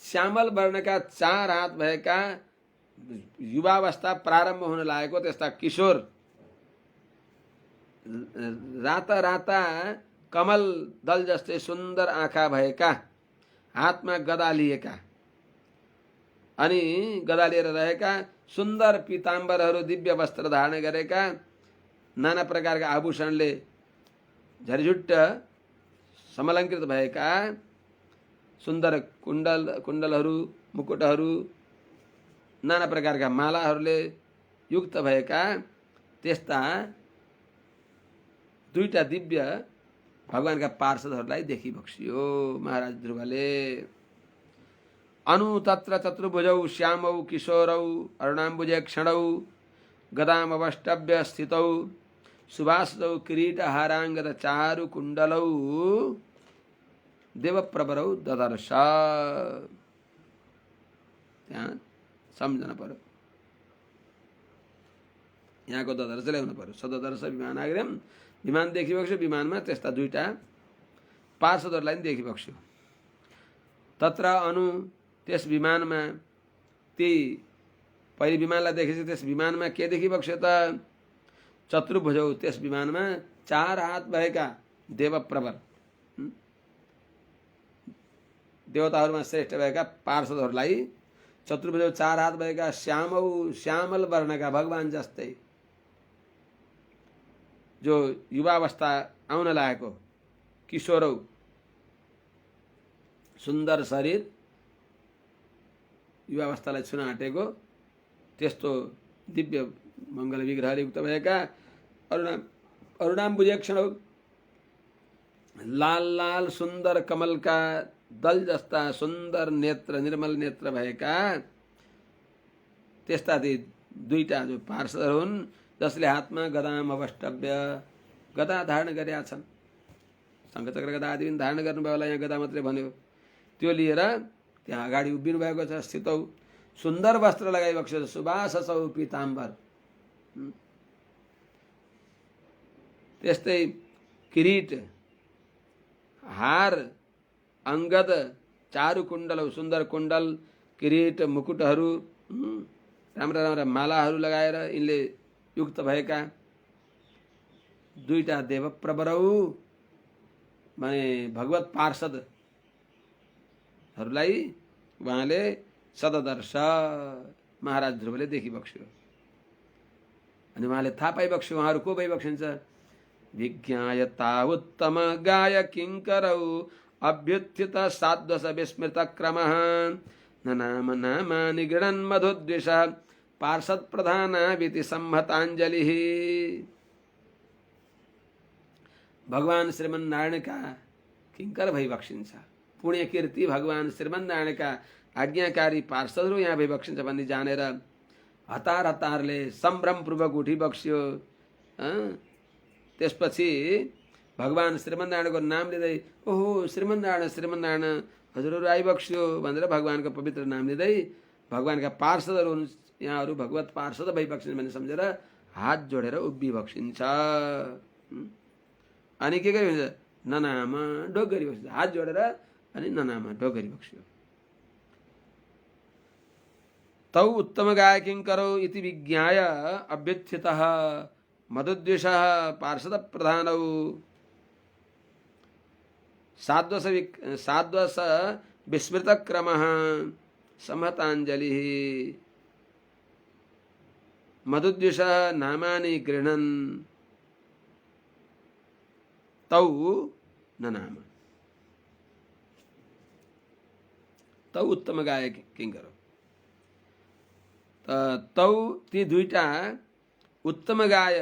श्यामल वर्णका 4 हात भएका युवावस्था प्रारम्भ हुन लागेको त्यस्ता किशोर, राता राता कमल दल जस्तै सुन्दर आँखा भएका, हातमा गदा लिएका अनि गदा लिएर रहेका, सुन्दर पीताम्बरहरू दिव्य वस्त्र धारण गरेका, नाना प्रकारका आभूषणले झरिझुट्ट समलङ्कृत भएका, सुन्दर कुण्डलहरू, मुकुटहरू, नाना प्रकारका मालाहरूले युक्त भएका त्यस्ता 2टा दिव्य भगवानका पार्षदहरूलाई देखिबक्सियो महाराज ध्रुवले। अनु तत्र चतुर्भुजौ श्यामौ किशोरौ अरुणाम्बुजे क्षणौ गदामवष्टभ्य स्थितौ सुभाषौ किरीटहाराङ्गद चारु कुण्डलौ देवप्रवरौ ददर्श। त्यहाँ सम्झन पर्यो, यहाँको ददर्श ल्याउनु पर्यो। सददर्श विमानाग्रम, विमान देखिबक्स्यो, विमानमा त्यस्ता 2टा पार्षदहरूलाई पनि देखिबक्स्यो। तत्र अनु, त्यस विमानमा, ती पहिले विमानलाई देखेपछि त्यस विमानमा के देखिबक्स्यो त? चतुर्भुजौ, त्यस विमानमा 4 हात भएका देवप्रवर, देवताहरूमा श्रेष्ठ भएका पार्षदहरूलाई, चतुर्भुजौ 4 हात भएका श्यामौ, श्यामल वर्णका भगवान जस्तै जो युवावस्था आउन लागेको, किशोरौ, सुन्दर शरीर, युवावस्थालाई छुन आँटेको त्यस्तो दिव्य मङ्गल विग्रहले युक्त भएका, अरुणाम्बुजे क्षणौ, लाल लाल सुन्दर कमलका दल जस्ता सुन्दर नेत्र, निर्मल नेत्र भएका त्यस्ता ती 2टा जो पार्षदहरू हुन्, जसले हातमा गदाम अवष्टभ्य, गदा धारण गरेका छन्। शङ्खचक्र गदा आदि पनि धारण गर्नुभयो होला, यहाँ गदा मात्रै भन्यो। त्यो लिएर त्यहाँ अगाडि उभिनु भएको छ। स्थितौ, सुन्दर वस्त्र लगाइबक्स्यो, सुभाषसौ पीताम्बर, त्यस्तै किरीट, हार, अङ्गद, चारु कुण्डल, सुन्दर कुण्डल, किरीट, मुकुटहरू, राम्रा राम्रा मालाहरू लगाएर यिनले युक्त भएका 2टा देवप्रवरौ माने भगवत पार्षदहरूलाई उहाँले सददर्श महाराज ध्रुवले देखिबक्स्यो। अनि उहाँले थाहा पाइबक्स्यो उहाँहरू को भइबक्सिन्छ? विज्ञाय तावुत्तम गाय किङ्करौ अभ्युत्थित साद्वस विस्मृत क्रमः ननाम नामानि गृणन् मधुद्विष पार्षद प्रधानाविति संहताञ्जलिः। भगवान श्रीमन्नारायणका किङ्कर भइबक्सिन्छ, पुण्य कीर्ति भगवान श्रीमन्नारायणका आज्ञाकारी पार्षदहरू यहाँ भइबक्सिन्छ भन्ने जानेर हतार हतारले सम्भ्रमपूर्वक उठिबक्स्यो। त्यसपछि भगवान श्रीमन्नारायणको नाम लिँदै, ओहो श्रीमन्नारायण श्रीमन्नारायण हजुरहरू आइबक्स्यो भनेर भगवानको पवित्र नाम लिँदै भगवानका पार्षदहरू यहाँहरू भगवत पार्षद भइबक्सिन्छ भन्ने सम्झेर हात जोडेर उभिबक्सिन्छ। अनि के गरिबक्सिन्छ? ननामा ढोक गरिबक्सिन्छ, हात जोडेर अनि ननामा ढोक गरिबक्स्यो। तौ उत्तम गाय किङ्करौ इति विज्ञाय अभ्युत्थितः मधुद्विषः पार्षद प्रधानौ साद्वस विस्मृत क्रमः संहताञ्जलिः मधुद्विषः नामानि गृह्णन् तौ ननाम। तौ उत्तम गाय किङ्करौ, तौ ती 2टा उत्तम गाय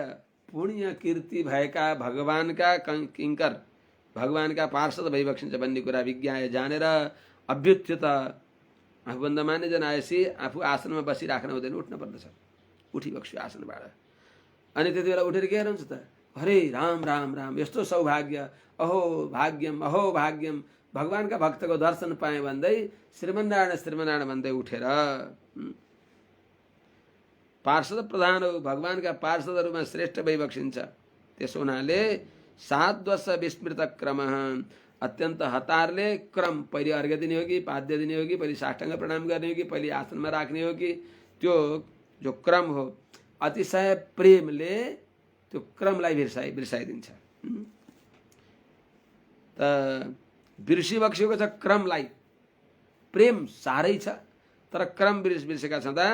पुण्य कीर्ति भएका भगवानका किङ्कर, भगवानका पार्षद भइबक्सिन्छ भन्ने कुरा विज्ञाय जानेर अभ्युत्थित, आफूभन्दा मान्यजन आएपछि आफू आसनमा बसिराख्न हुँदैन, उठ्न पर्दछ। उठिबक्स्यो आसनबाट। अनि त्यति बेला उठेर के गर्नुहुन्छ त? हरे राम राम राम, यस्तो सौभाग्य, अहो भाग्यम अहो भाग्यम, भगवानका भक्तको दर्शन पाएँ भन्दै श्रीमन्नारायण श्रीमन्नारायण भन्दै उठेर पार्षद प्रधान हो, भगवानका पार्षदहरूमा श्रेष्ठ भइबक्सिन्छ। त्यसो हुनाले साद्वश विस्मृत क्रम अत्यंत हतारले क्रम पहिले अर्घ्य दिने हो कि पाद्य दिने हो कि पहिले साष्टाङ्ग प्रणाम गर्ने हो कि पहिले आसनमा राख्ने हो कि त्यो जो क्रम हो अतिशय प्रेमले त्यो क्रमलाई बिर्साइदिन्छ। त बिर्सिबक्सेको छ क्रमलाई, प्रेम साह्रै छ तर क्रम बिर्सेका छँदा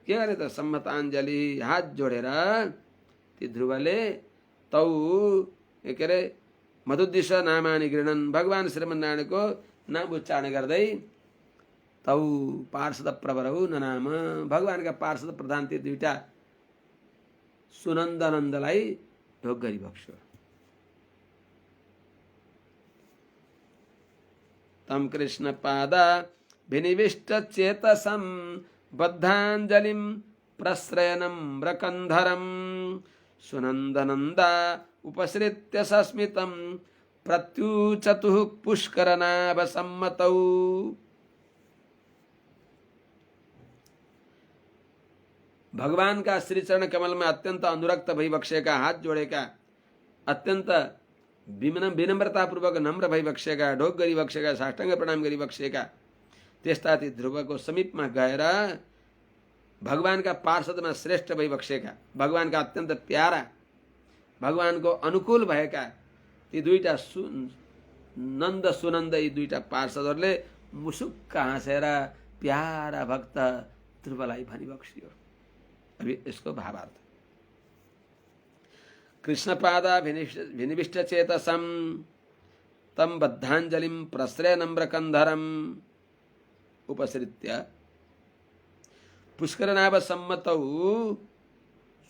के गरे त सम्मताञ्जली हात जोडेर ती ध्रुवले तौ के अरे मधुद्देश्य नामानि गृणन् भगवान् श्रीमन्नारायणको नाम उच्चारण गर्दै तौ पार्षद प्रवरौ ननाम भगवानका पार्षद प्रधान ती दुईटा सुनन्दनन्दलाई ढोग गरिबक्स्यो। तम कृष्ण पादा विनिविष्ट चेतसं बद्धाञ्जलिं प्रश्रयनं म्रकन्धरं सुनन्दनन्दा उपसृत्य सस्मितं प्रत्युचतुः पुष्करनाभसम्मतौ। भगवान का श्री चरण कमल में अत्यंत अनुरक्त भइबक्सेका हात जोडेका अत्यंत विनम्रता पूर्वक नम्र भइबक्सेका ढोग गरिबक्सेका साष्टाङ्ग प्रणाम गरिबक्सेका त्यस्ता ती ध्रुवको समीपमा गएर भगवानका पार्षदमा श्रेष्ठ भइबक्सेका भगवानका अत्यन्त प्यारा भगवानको अनुकूल भएका ती दुईटा नन्द सुनन्द यी दुईटा पार्षदहरूले मुसुक्क हाँसेर प्यारा भक्त ध्रुवलाई भनिबक्सियो। अभी इसको भावार्थ कृष्णपादा विनिविष्ट चेतसं तम बद्धाञ्जलिं प्रश्रय नम्रकन्धरं उपसृत्य पुष्करनाभ सम्मतौ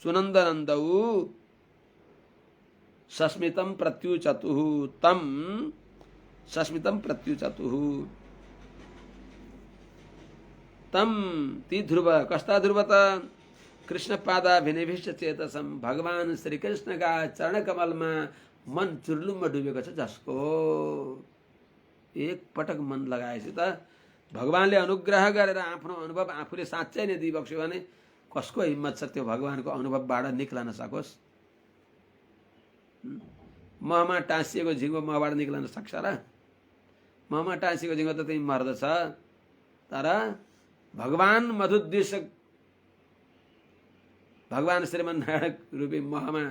सुनन्दनन्दौ सस्मितं प्रत्युचतुः तम सस्मितं प्रत्युचतुः तम ती ध्रुव कस्ता ध्रुव त कृष्ण पादा विनिविष्ट चेतसम भगवान श्री कृष्ण का चरण कमल में मन चुर्लुममा डुबेको छ जसको एक पटक मन लगाएपछि त भगवानले अनुग्रह गरेर आफ्नो अनुभव आफूले साँच्चै नै दिइबक्स्यो भने कसको हिम्मत छ त्यो भगवानको अनुभवबाट निक्लन सकोस्। महमा टाँसिएको झिङ्गो महबाट निक्लन सक्छ र? महमा टाँसिएको झिङ्गो त त्यही मर्दछ तर भगवान मधुद्देश्य भगवान श्रीमन्नारायण रूपी महमा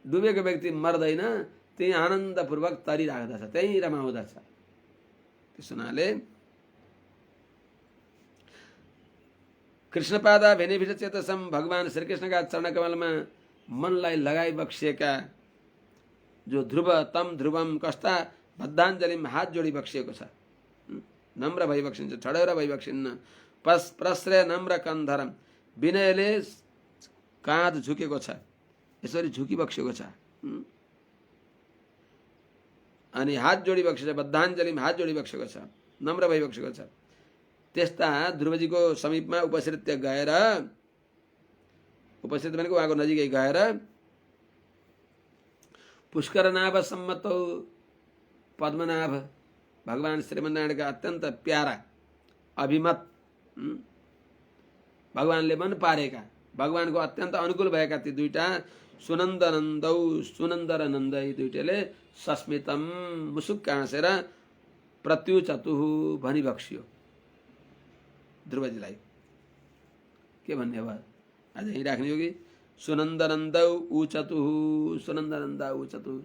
डुबेको व्यक्ति मर्दैन, त्यही आनन्दपूर्वक तरिराख्दछ, त्यही रमाउँदछ। त्यस हुनाले कृष्णपादा भेनिभिट चेतसम भगवान श्रीकृष्णका चरण कमलमा मनलाई लगाइबक्सिएका जो ध्रुव तम ध्रुवम कस्ता बद्धाञ्जलिम हात जोडी बक्सिएको छ, नम्र भइबक्सिन्छ, ठडौरा भइबक्सिन्न। प्रश्रय नम्र कन्धरम विनयले काँध झुकेको छ, यसरी झुकिबक्सेको छ अनि हात जोडी बक्सेको छ, बद्धाञ्जलिम हात जोडी बक्सेको छ, नम्र भइबक्सेको छ। त्यस्ता ध्रुवजीको समीपमा उपसृत्य गएर उपस्थित भनेको उहाँको नजिकै गएर पुष्करनाभ सम्मतौ पद्मनाभ भगवान श्रीमन्नारायणका अत्यन्त प्यारा अभिमत भगवानले मन पारेका भगवानको अत्यन्त अनुकूल भएका ती दुईटा सुनन्दनन्दौ सुनन्द र नन्द यी दुईटाले सस्मितम मुसुक्क हाँसेर प्रत्युचतुः भनिबक्सियो ध्रुवजीलाई। के भन्ने अब आज यहीँ राख्ने हो कि सुनन्दनन्दौ उचतुः सुनन्दनन्द उचतुः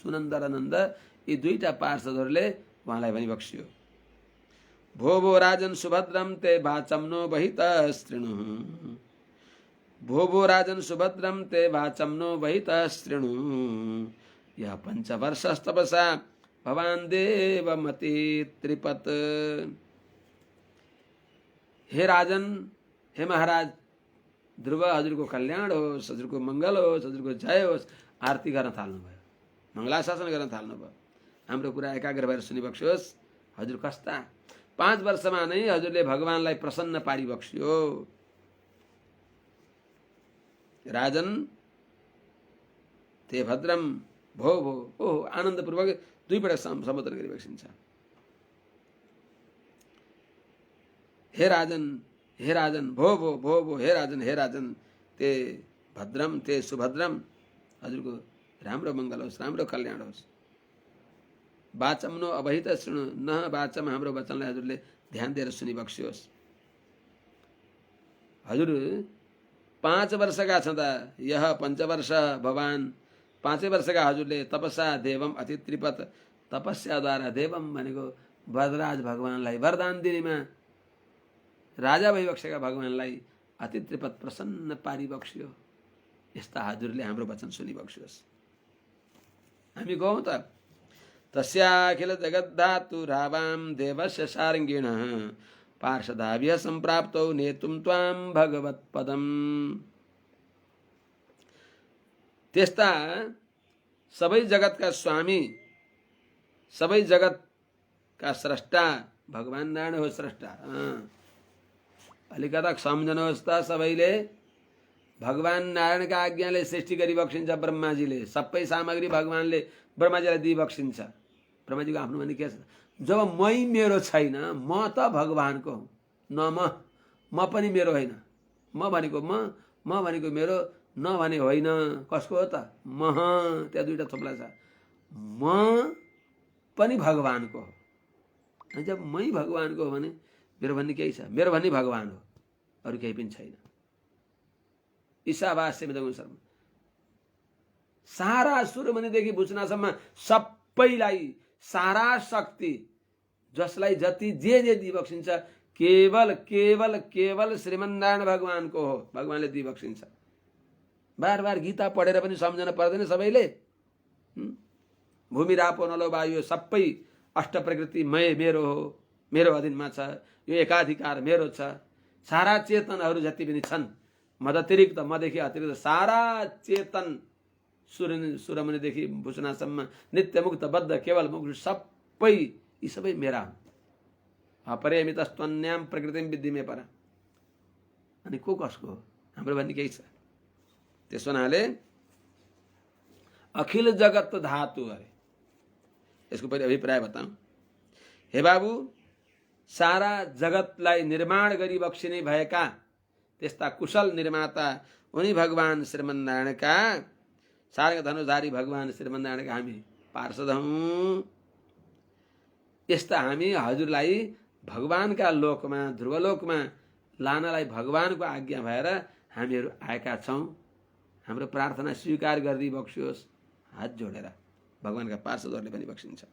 सुनन्द र नन्द यी दुईटा पार्षदहरूले उहाँलाई भनिबक्सियो। भो भो राजन सुभद्रम ते वाचम नो बहित शृणु भो भो राजन सुभद्रम ते वाचम नो बहित शृणु यह पंचवर्षस्तपसा भवान देवमति त्रिपत। हे राजन, हे महाराज ध्रुव, हजुरको कल्याण होस्, हजुरको मङ्गल होस्, हजुरको जय होस्। आरती गर्न थाल्नुभयो, मङ्गलाशासन गर्न थाल्नुभयो। हाम्रो कुरा एकाग्र भएर सुनिबक्सियोस्। हजुर कस्ता 5 वर्षमा नै हजुरले भगवानलाई प्रसन्न पारिबक्सियो। राजन ते भद्रम भो भो ओहो आनन्दपूर्वक दुईपटक सम्बोधन गरिबक्सिन्छ। हे राजन भो भो भो भो हे राजन ते भद्रम ते सुभद्रम हजुरको राम्रो मङ्गल होस्, राम्रो कल्याण होस्। वाचम नो अवहित सुनु न वाचम, हाम्रो वचनलाई हजुरले ध्यान दिएर सुनिबक्सियोस्। हजुर 5 वर्षका छँदा यह पञ्चवर्ष भगवान् 5 वर्षका हजुरले तपस्या देवम अति त्रिपत, तपस्याद्वारा देवम भनेको वरदराज भगवान्लाई वरदान दिनेमा राजा भइबक्सेका भगवान्लाई अति त्रिपत प्रसन्न पारिबक्सियो। यस्ता हजुरले हाम्रो वचन सुनिबक्सियोस्। हामी गयौँ त तस्याखिल जगद्धातु रावाम देवस्य सारङ्गिण पार्षदाभ्य सम्प्राप्तौ नेतुं त्वां भगवत्पदम्। त्यस्ता सबै जगतका स्वामी, सबै जगतका स्रष्टा भगवान नारायण हो। स्रष्टा अलिकता सम्झनुहोस् त, सबैले भगवान नारायणका आज्ञाले सृष्टि गरी बक्सिन्छ ब्रह्माजीले। सबै सामग्री भगवानले ब्रह्माजीलाई दिई बक्सिन्छ। ब्रह्माजीको आफ्नो भने के छ, जब मै मेरो छैन, म त भगवानको हुँ, न म पनि मेरो होइन। म भनेको म भनेको मेरो, न भने होइन। कसको हो त? म। त्यहाँ दुईटा थोप्ला छ। म पनि भगवानको हो। जब मै भगवानको हो भने मेरो भन्ने केही छ? मेरो भन्ने भगवान हो, अरू केही पनि छैन। ईशावास्य सर्व सारा सुरमुनिदेखि भुचनासम्म सबैलाई सारा शक्ति जसलाई जति जे दिइबक्सिन्छ केवल केवल केवल श्रीमन्नारायण भगवानको हो। भगवानले दिइबक्सिन्छ। बार बार गीता पढेर पनि सम्झन पर्दैन सबैले। भूमि रापो नलो वायु सबै अष्ट प्रकृति मेरो हो, मेरो अधीनमा छ। यो एकाधिकार मेरो छ। सारा चेतनहरू जति पनि छन्, मदतिरिक्त, मदेखि अतिरिक्त सारा चेतन सुरमुनिदेखि भुचनासम्म नित्यमुक्त बद्ध केवल मुक्त सबै यी सबै मेरा हुन्। अपरिमितस्त्वन्याम प्रकृतिम विद्धि मे पर। अनि को कसको हो? हाम्रो भन्ने केही छ? त्यसो हुनाले अखिल जगत धातु अरे। यसको पहिले अभिप्राय बताऊँ। हे बाबु, सारा जगतलाई निर्माण गरी बक्सिने भएका त्यस्ता कुशल निर्माता उनी भगवान श्रीमन्नारायणका, सारंग धनुधारी भगवान श्रीमन्नारायणका हामी पार्षद हौं। यस्ता हामी हजुरलाई भगवानका लोकमा, ध्रुवलोकमा लानलाई भगवानको आज्ञा भएर हामीहरू आएका छौं। हाम्रो प्रार्थना स्वीकार गर्दै बक्सियोस्। हात जोडेर भगवानका पार्षदहरूले पनि बक्सिन्छ।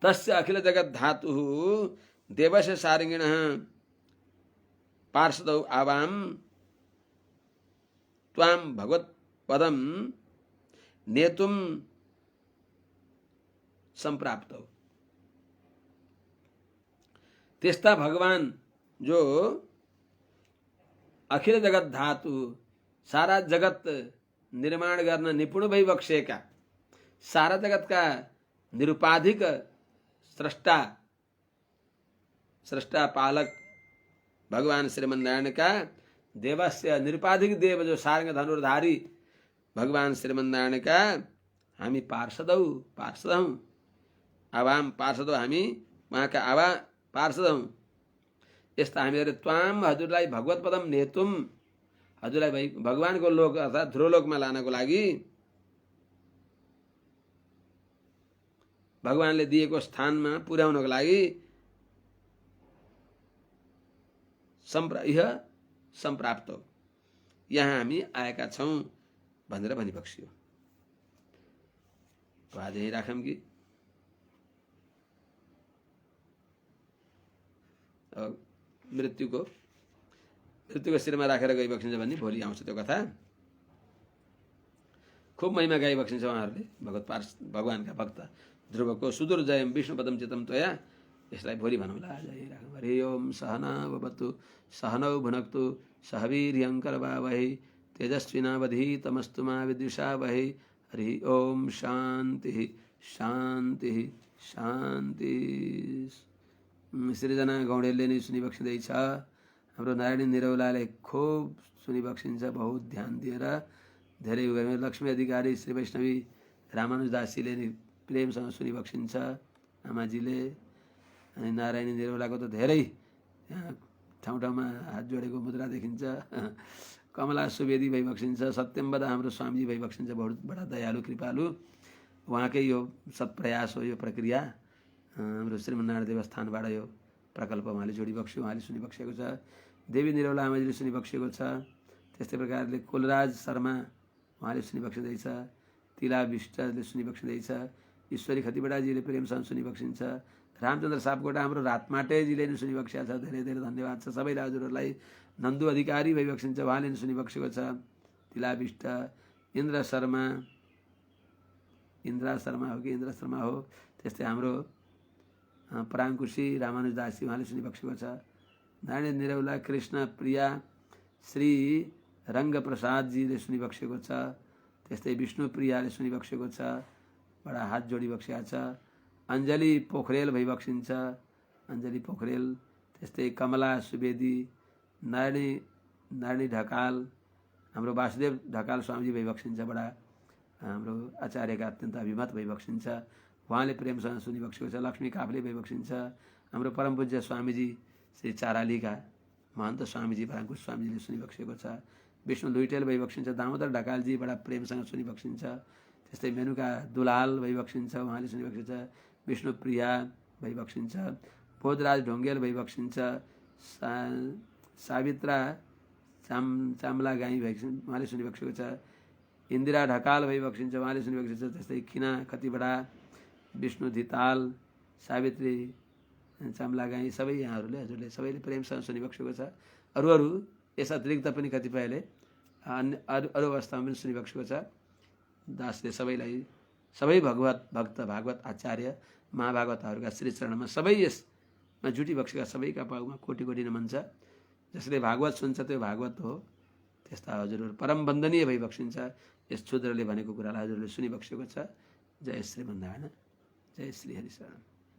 तस्य अखिल जगत धातु देवस्य सारङ्गिण पार्षदौ आवाम त्वां भगवत पदम नेतुम संप्राप्तौ। त्यस्ता भगवान जो अखिल जगत धातु, सारा जगत निर्माण गर्न निपुण भइबक्सेका, सारा जगतका निरुपाधिक स्रष्टा पालक भगवान श्रीमन्नारायणका, देवस्य निरुपाधिक देव जो सारंग धनुर्धारी भगवान श्रीमन्नारायणका हामी पार्षद हौं। आवाम पार्षद हौं, हामी उहाँका आवा पार्षद हौं। यस्ता हामीहरू त्वाम हजुरलाई भगवत पदम नेतुम, हजुरलाई भगवानको लोक अर्थात् ध्रुवलोकमा लानको लागि, भगवानले दिएको स्थानमा पुर्याउनको लागि सम्प्राप्त हो, यहाँ हामी आएका छौं भनेर भनिबक्सियो। आज यही राखौँ कि मृत्युको शिरमा राखेर गइबक्सिन्छ भन्ने भोलि आउँछ त्यो कथा। खूब महिमा गाइबक्सिन्छ उहाँहरूले। भगवानका भक्त ध्रुवको सुदूर जयम विष्णुपदम चितम त्वया। यसलाई भोलि भनौँला। आज यही राखौँ। हरि ओम सहना भवतु सहनौ भुनक्तु सह वीर्यङ्करवावहै तेजस्विनावधीतमस्तु मा विद्विषावहै। हरि ओम शान्ति शान्ति शान्ति। सृजना गौडेलले नै सुनिबक्सिँदैछ। हाम्रो नारायणी निरौलाले खूब सुनिबक्सिन्छ, बहुत ध्यान दिएर। धेरै लक्ष्मी अधिकारी श्री वैष्णवी रामानुजदासीले नै प्रेमसँग सुनिबक्सिन्छ आमाजीले। अनि नारायणी निरौलाको त धेरै ठाउँ ठाउँमा हात जोडेको मुद्रा देखिन्छ। कमला सुवेदी भइबक्सिन्छ। सत्यम्बदा हाम्रो स्वामीजी भइबक्सिन्छ, बहुत बडा दयालु कृपालु। उहाँकै यो सत्प्रयास हो, यो प्रक्रिया हाम्रो श्रीमन्नारायण देवस्थानबाट यो प्रकल्प उहाँले जोडिबक्स्यो, उहाँले सुनिबक्सेको छ। देवी निरौला आमाजीले सुनिबक्सेको छ। त्यस्तै प्रकारले कुलराज शर्मा उहाँले सुनिबक्सिँदैछ। तिला विष्टले सुनिबक्सिँदैछ। ईश्वरी खतिवडाजीले प्रेमसँग सुनिबक्सिन्छ। रामचन्द्र सापकोटा हाम्रो रातमाटेजीले नि सुनिबक्सेको छ। धेरै धेरै धन्यवाद छ सबैलाई हजुरहरूलाई। नन्दु अधिकारी भइबक्सिन्छ, उहाँले नि सुनिबक्सेको छ। तिला विष्ट, इन्द्र शर्मा हो कि इन्द्र शर्मा हो। त्यस्तै हाम्रो पराङ्कुशी रामानुजदासी उहाँले सुनिबक्सेको छ। नारायण निरौला, कृष्ण प्रिया, श्री रङ्गप्रसादजीले सुनिबक्सेको छ। त्यस्तै विष्णु प्रियाले सुनिबक्सेको छ, बडा हात जोडिबक्सेको छ। अञ्जली पोखरेल भइबक्सिन्छ, अञ्जली पोखरेल। त्यस्तै कमला सुवेदी, नारायणी ढकाल, हाम्रो वासुदेव ढकाल स्वामीजी भइबक्सिन्छ, बडा हाम्रो आचार्यका अत्यन्त अभिमत भइबक्सिन्छ, उहाँले प्रेमसँग सुनिबक्सेको छ। लक्ष्मी काफ्ले भइबक्सिन्छ। हाम्रो परम पूज्य स्वामीजी श्री चारालीका महन्त स्वामीजी पराङ्कुश स्वामीजीले सुनिबक्सेको छ। विष्णु लुइटेल भइबक्सिन्छ। दामोदर ढकालजी बडा प्रेमसँग सुनिबक्सिन्छ। त्यस्तै मेनुका दुलाल भइबक्सिन्छ, उहाँले सुनिबक्सिन्छ। विष्णु प्रिया भइबक्सिन्छ। बोधराज ढुङ्गेल भइबक्सिन्छ। सावित्रा चाम्लागाई भइबक्सिन्छ, उहाँले सुनिबक्सेको छ। इन्दिरा ढकाल भइबक्सिन्छ, उहाँले सुनिबक्सिन्छ। त्यस्तै खिना खतिवडा, विष्णु धिताल, सावित्री चाम्लागाई, सबै यहाँहरूले हजुरले सबैले प्रेमसँग सुनिबक्सेको छ। अरू यस अतिरिक्त पनि कतिपयले अन्य अरू अवस्थामा पनि सुनिबक्सेको छ। दासले सबैलाई, सबै भक्त भागवत आचार्य महाभागवतहरूका श्रीचरणमा सबै यसमा जुटिबक्सेका सबैका पाउमा कोटि कोटि नमन छ। जसले भागवत सुन्छ त्यो भागवत हो। त्यस्ता हजुरहरू परम वन्दनीय भइबक्सिन्छ। यस क्षुद्रले भनेको कुरालाई हजुरले सुनिबक्सेको छ। जय श्रीमन्नारायण, जय श्री हरिशरण।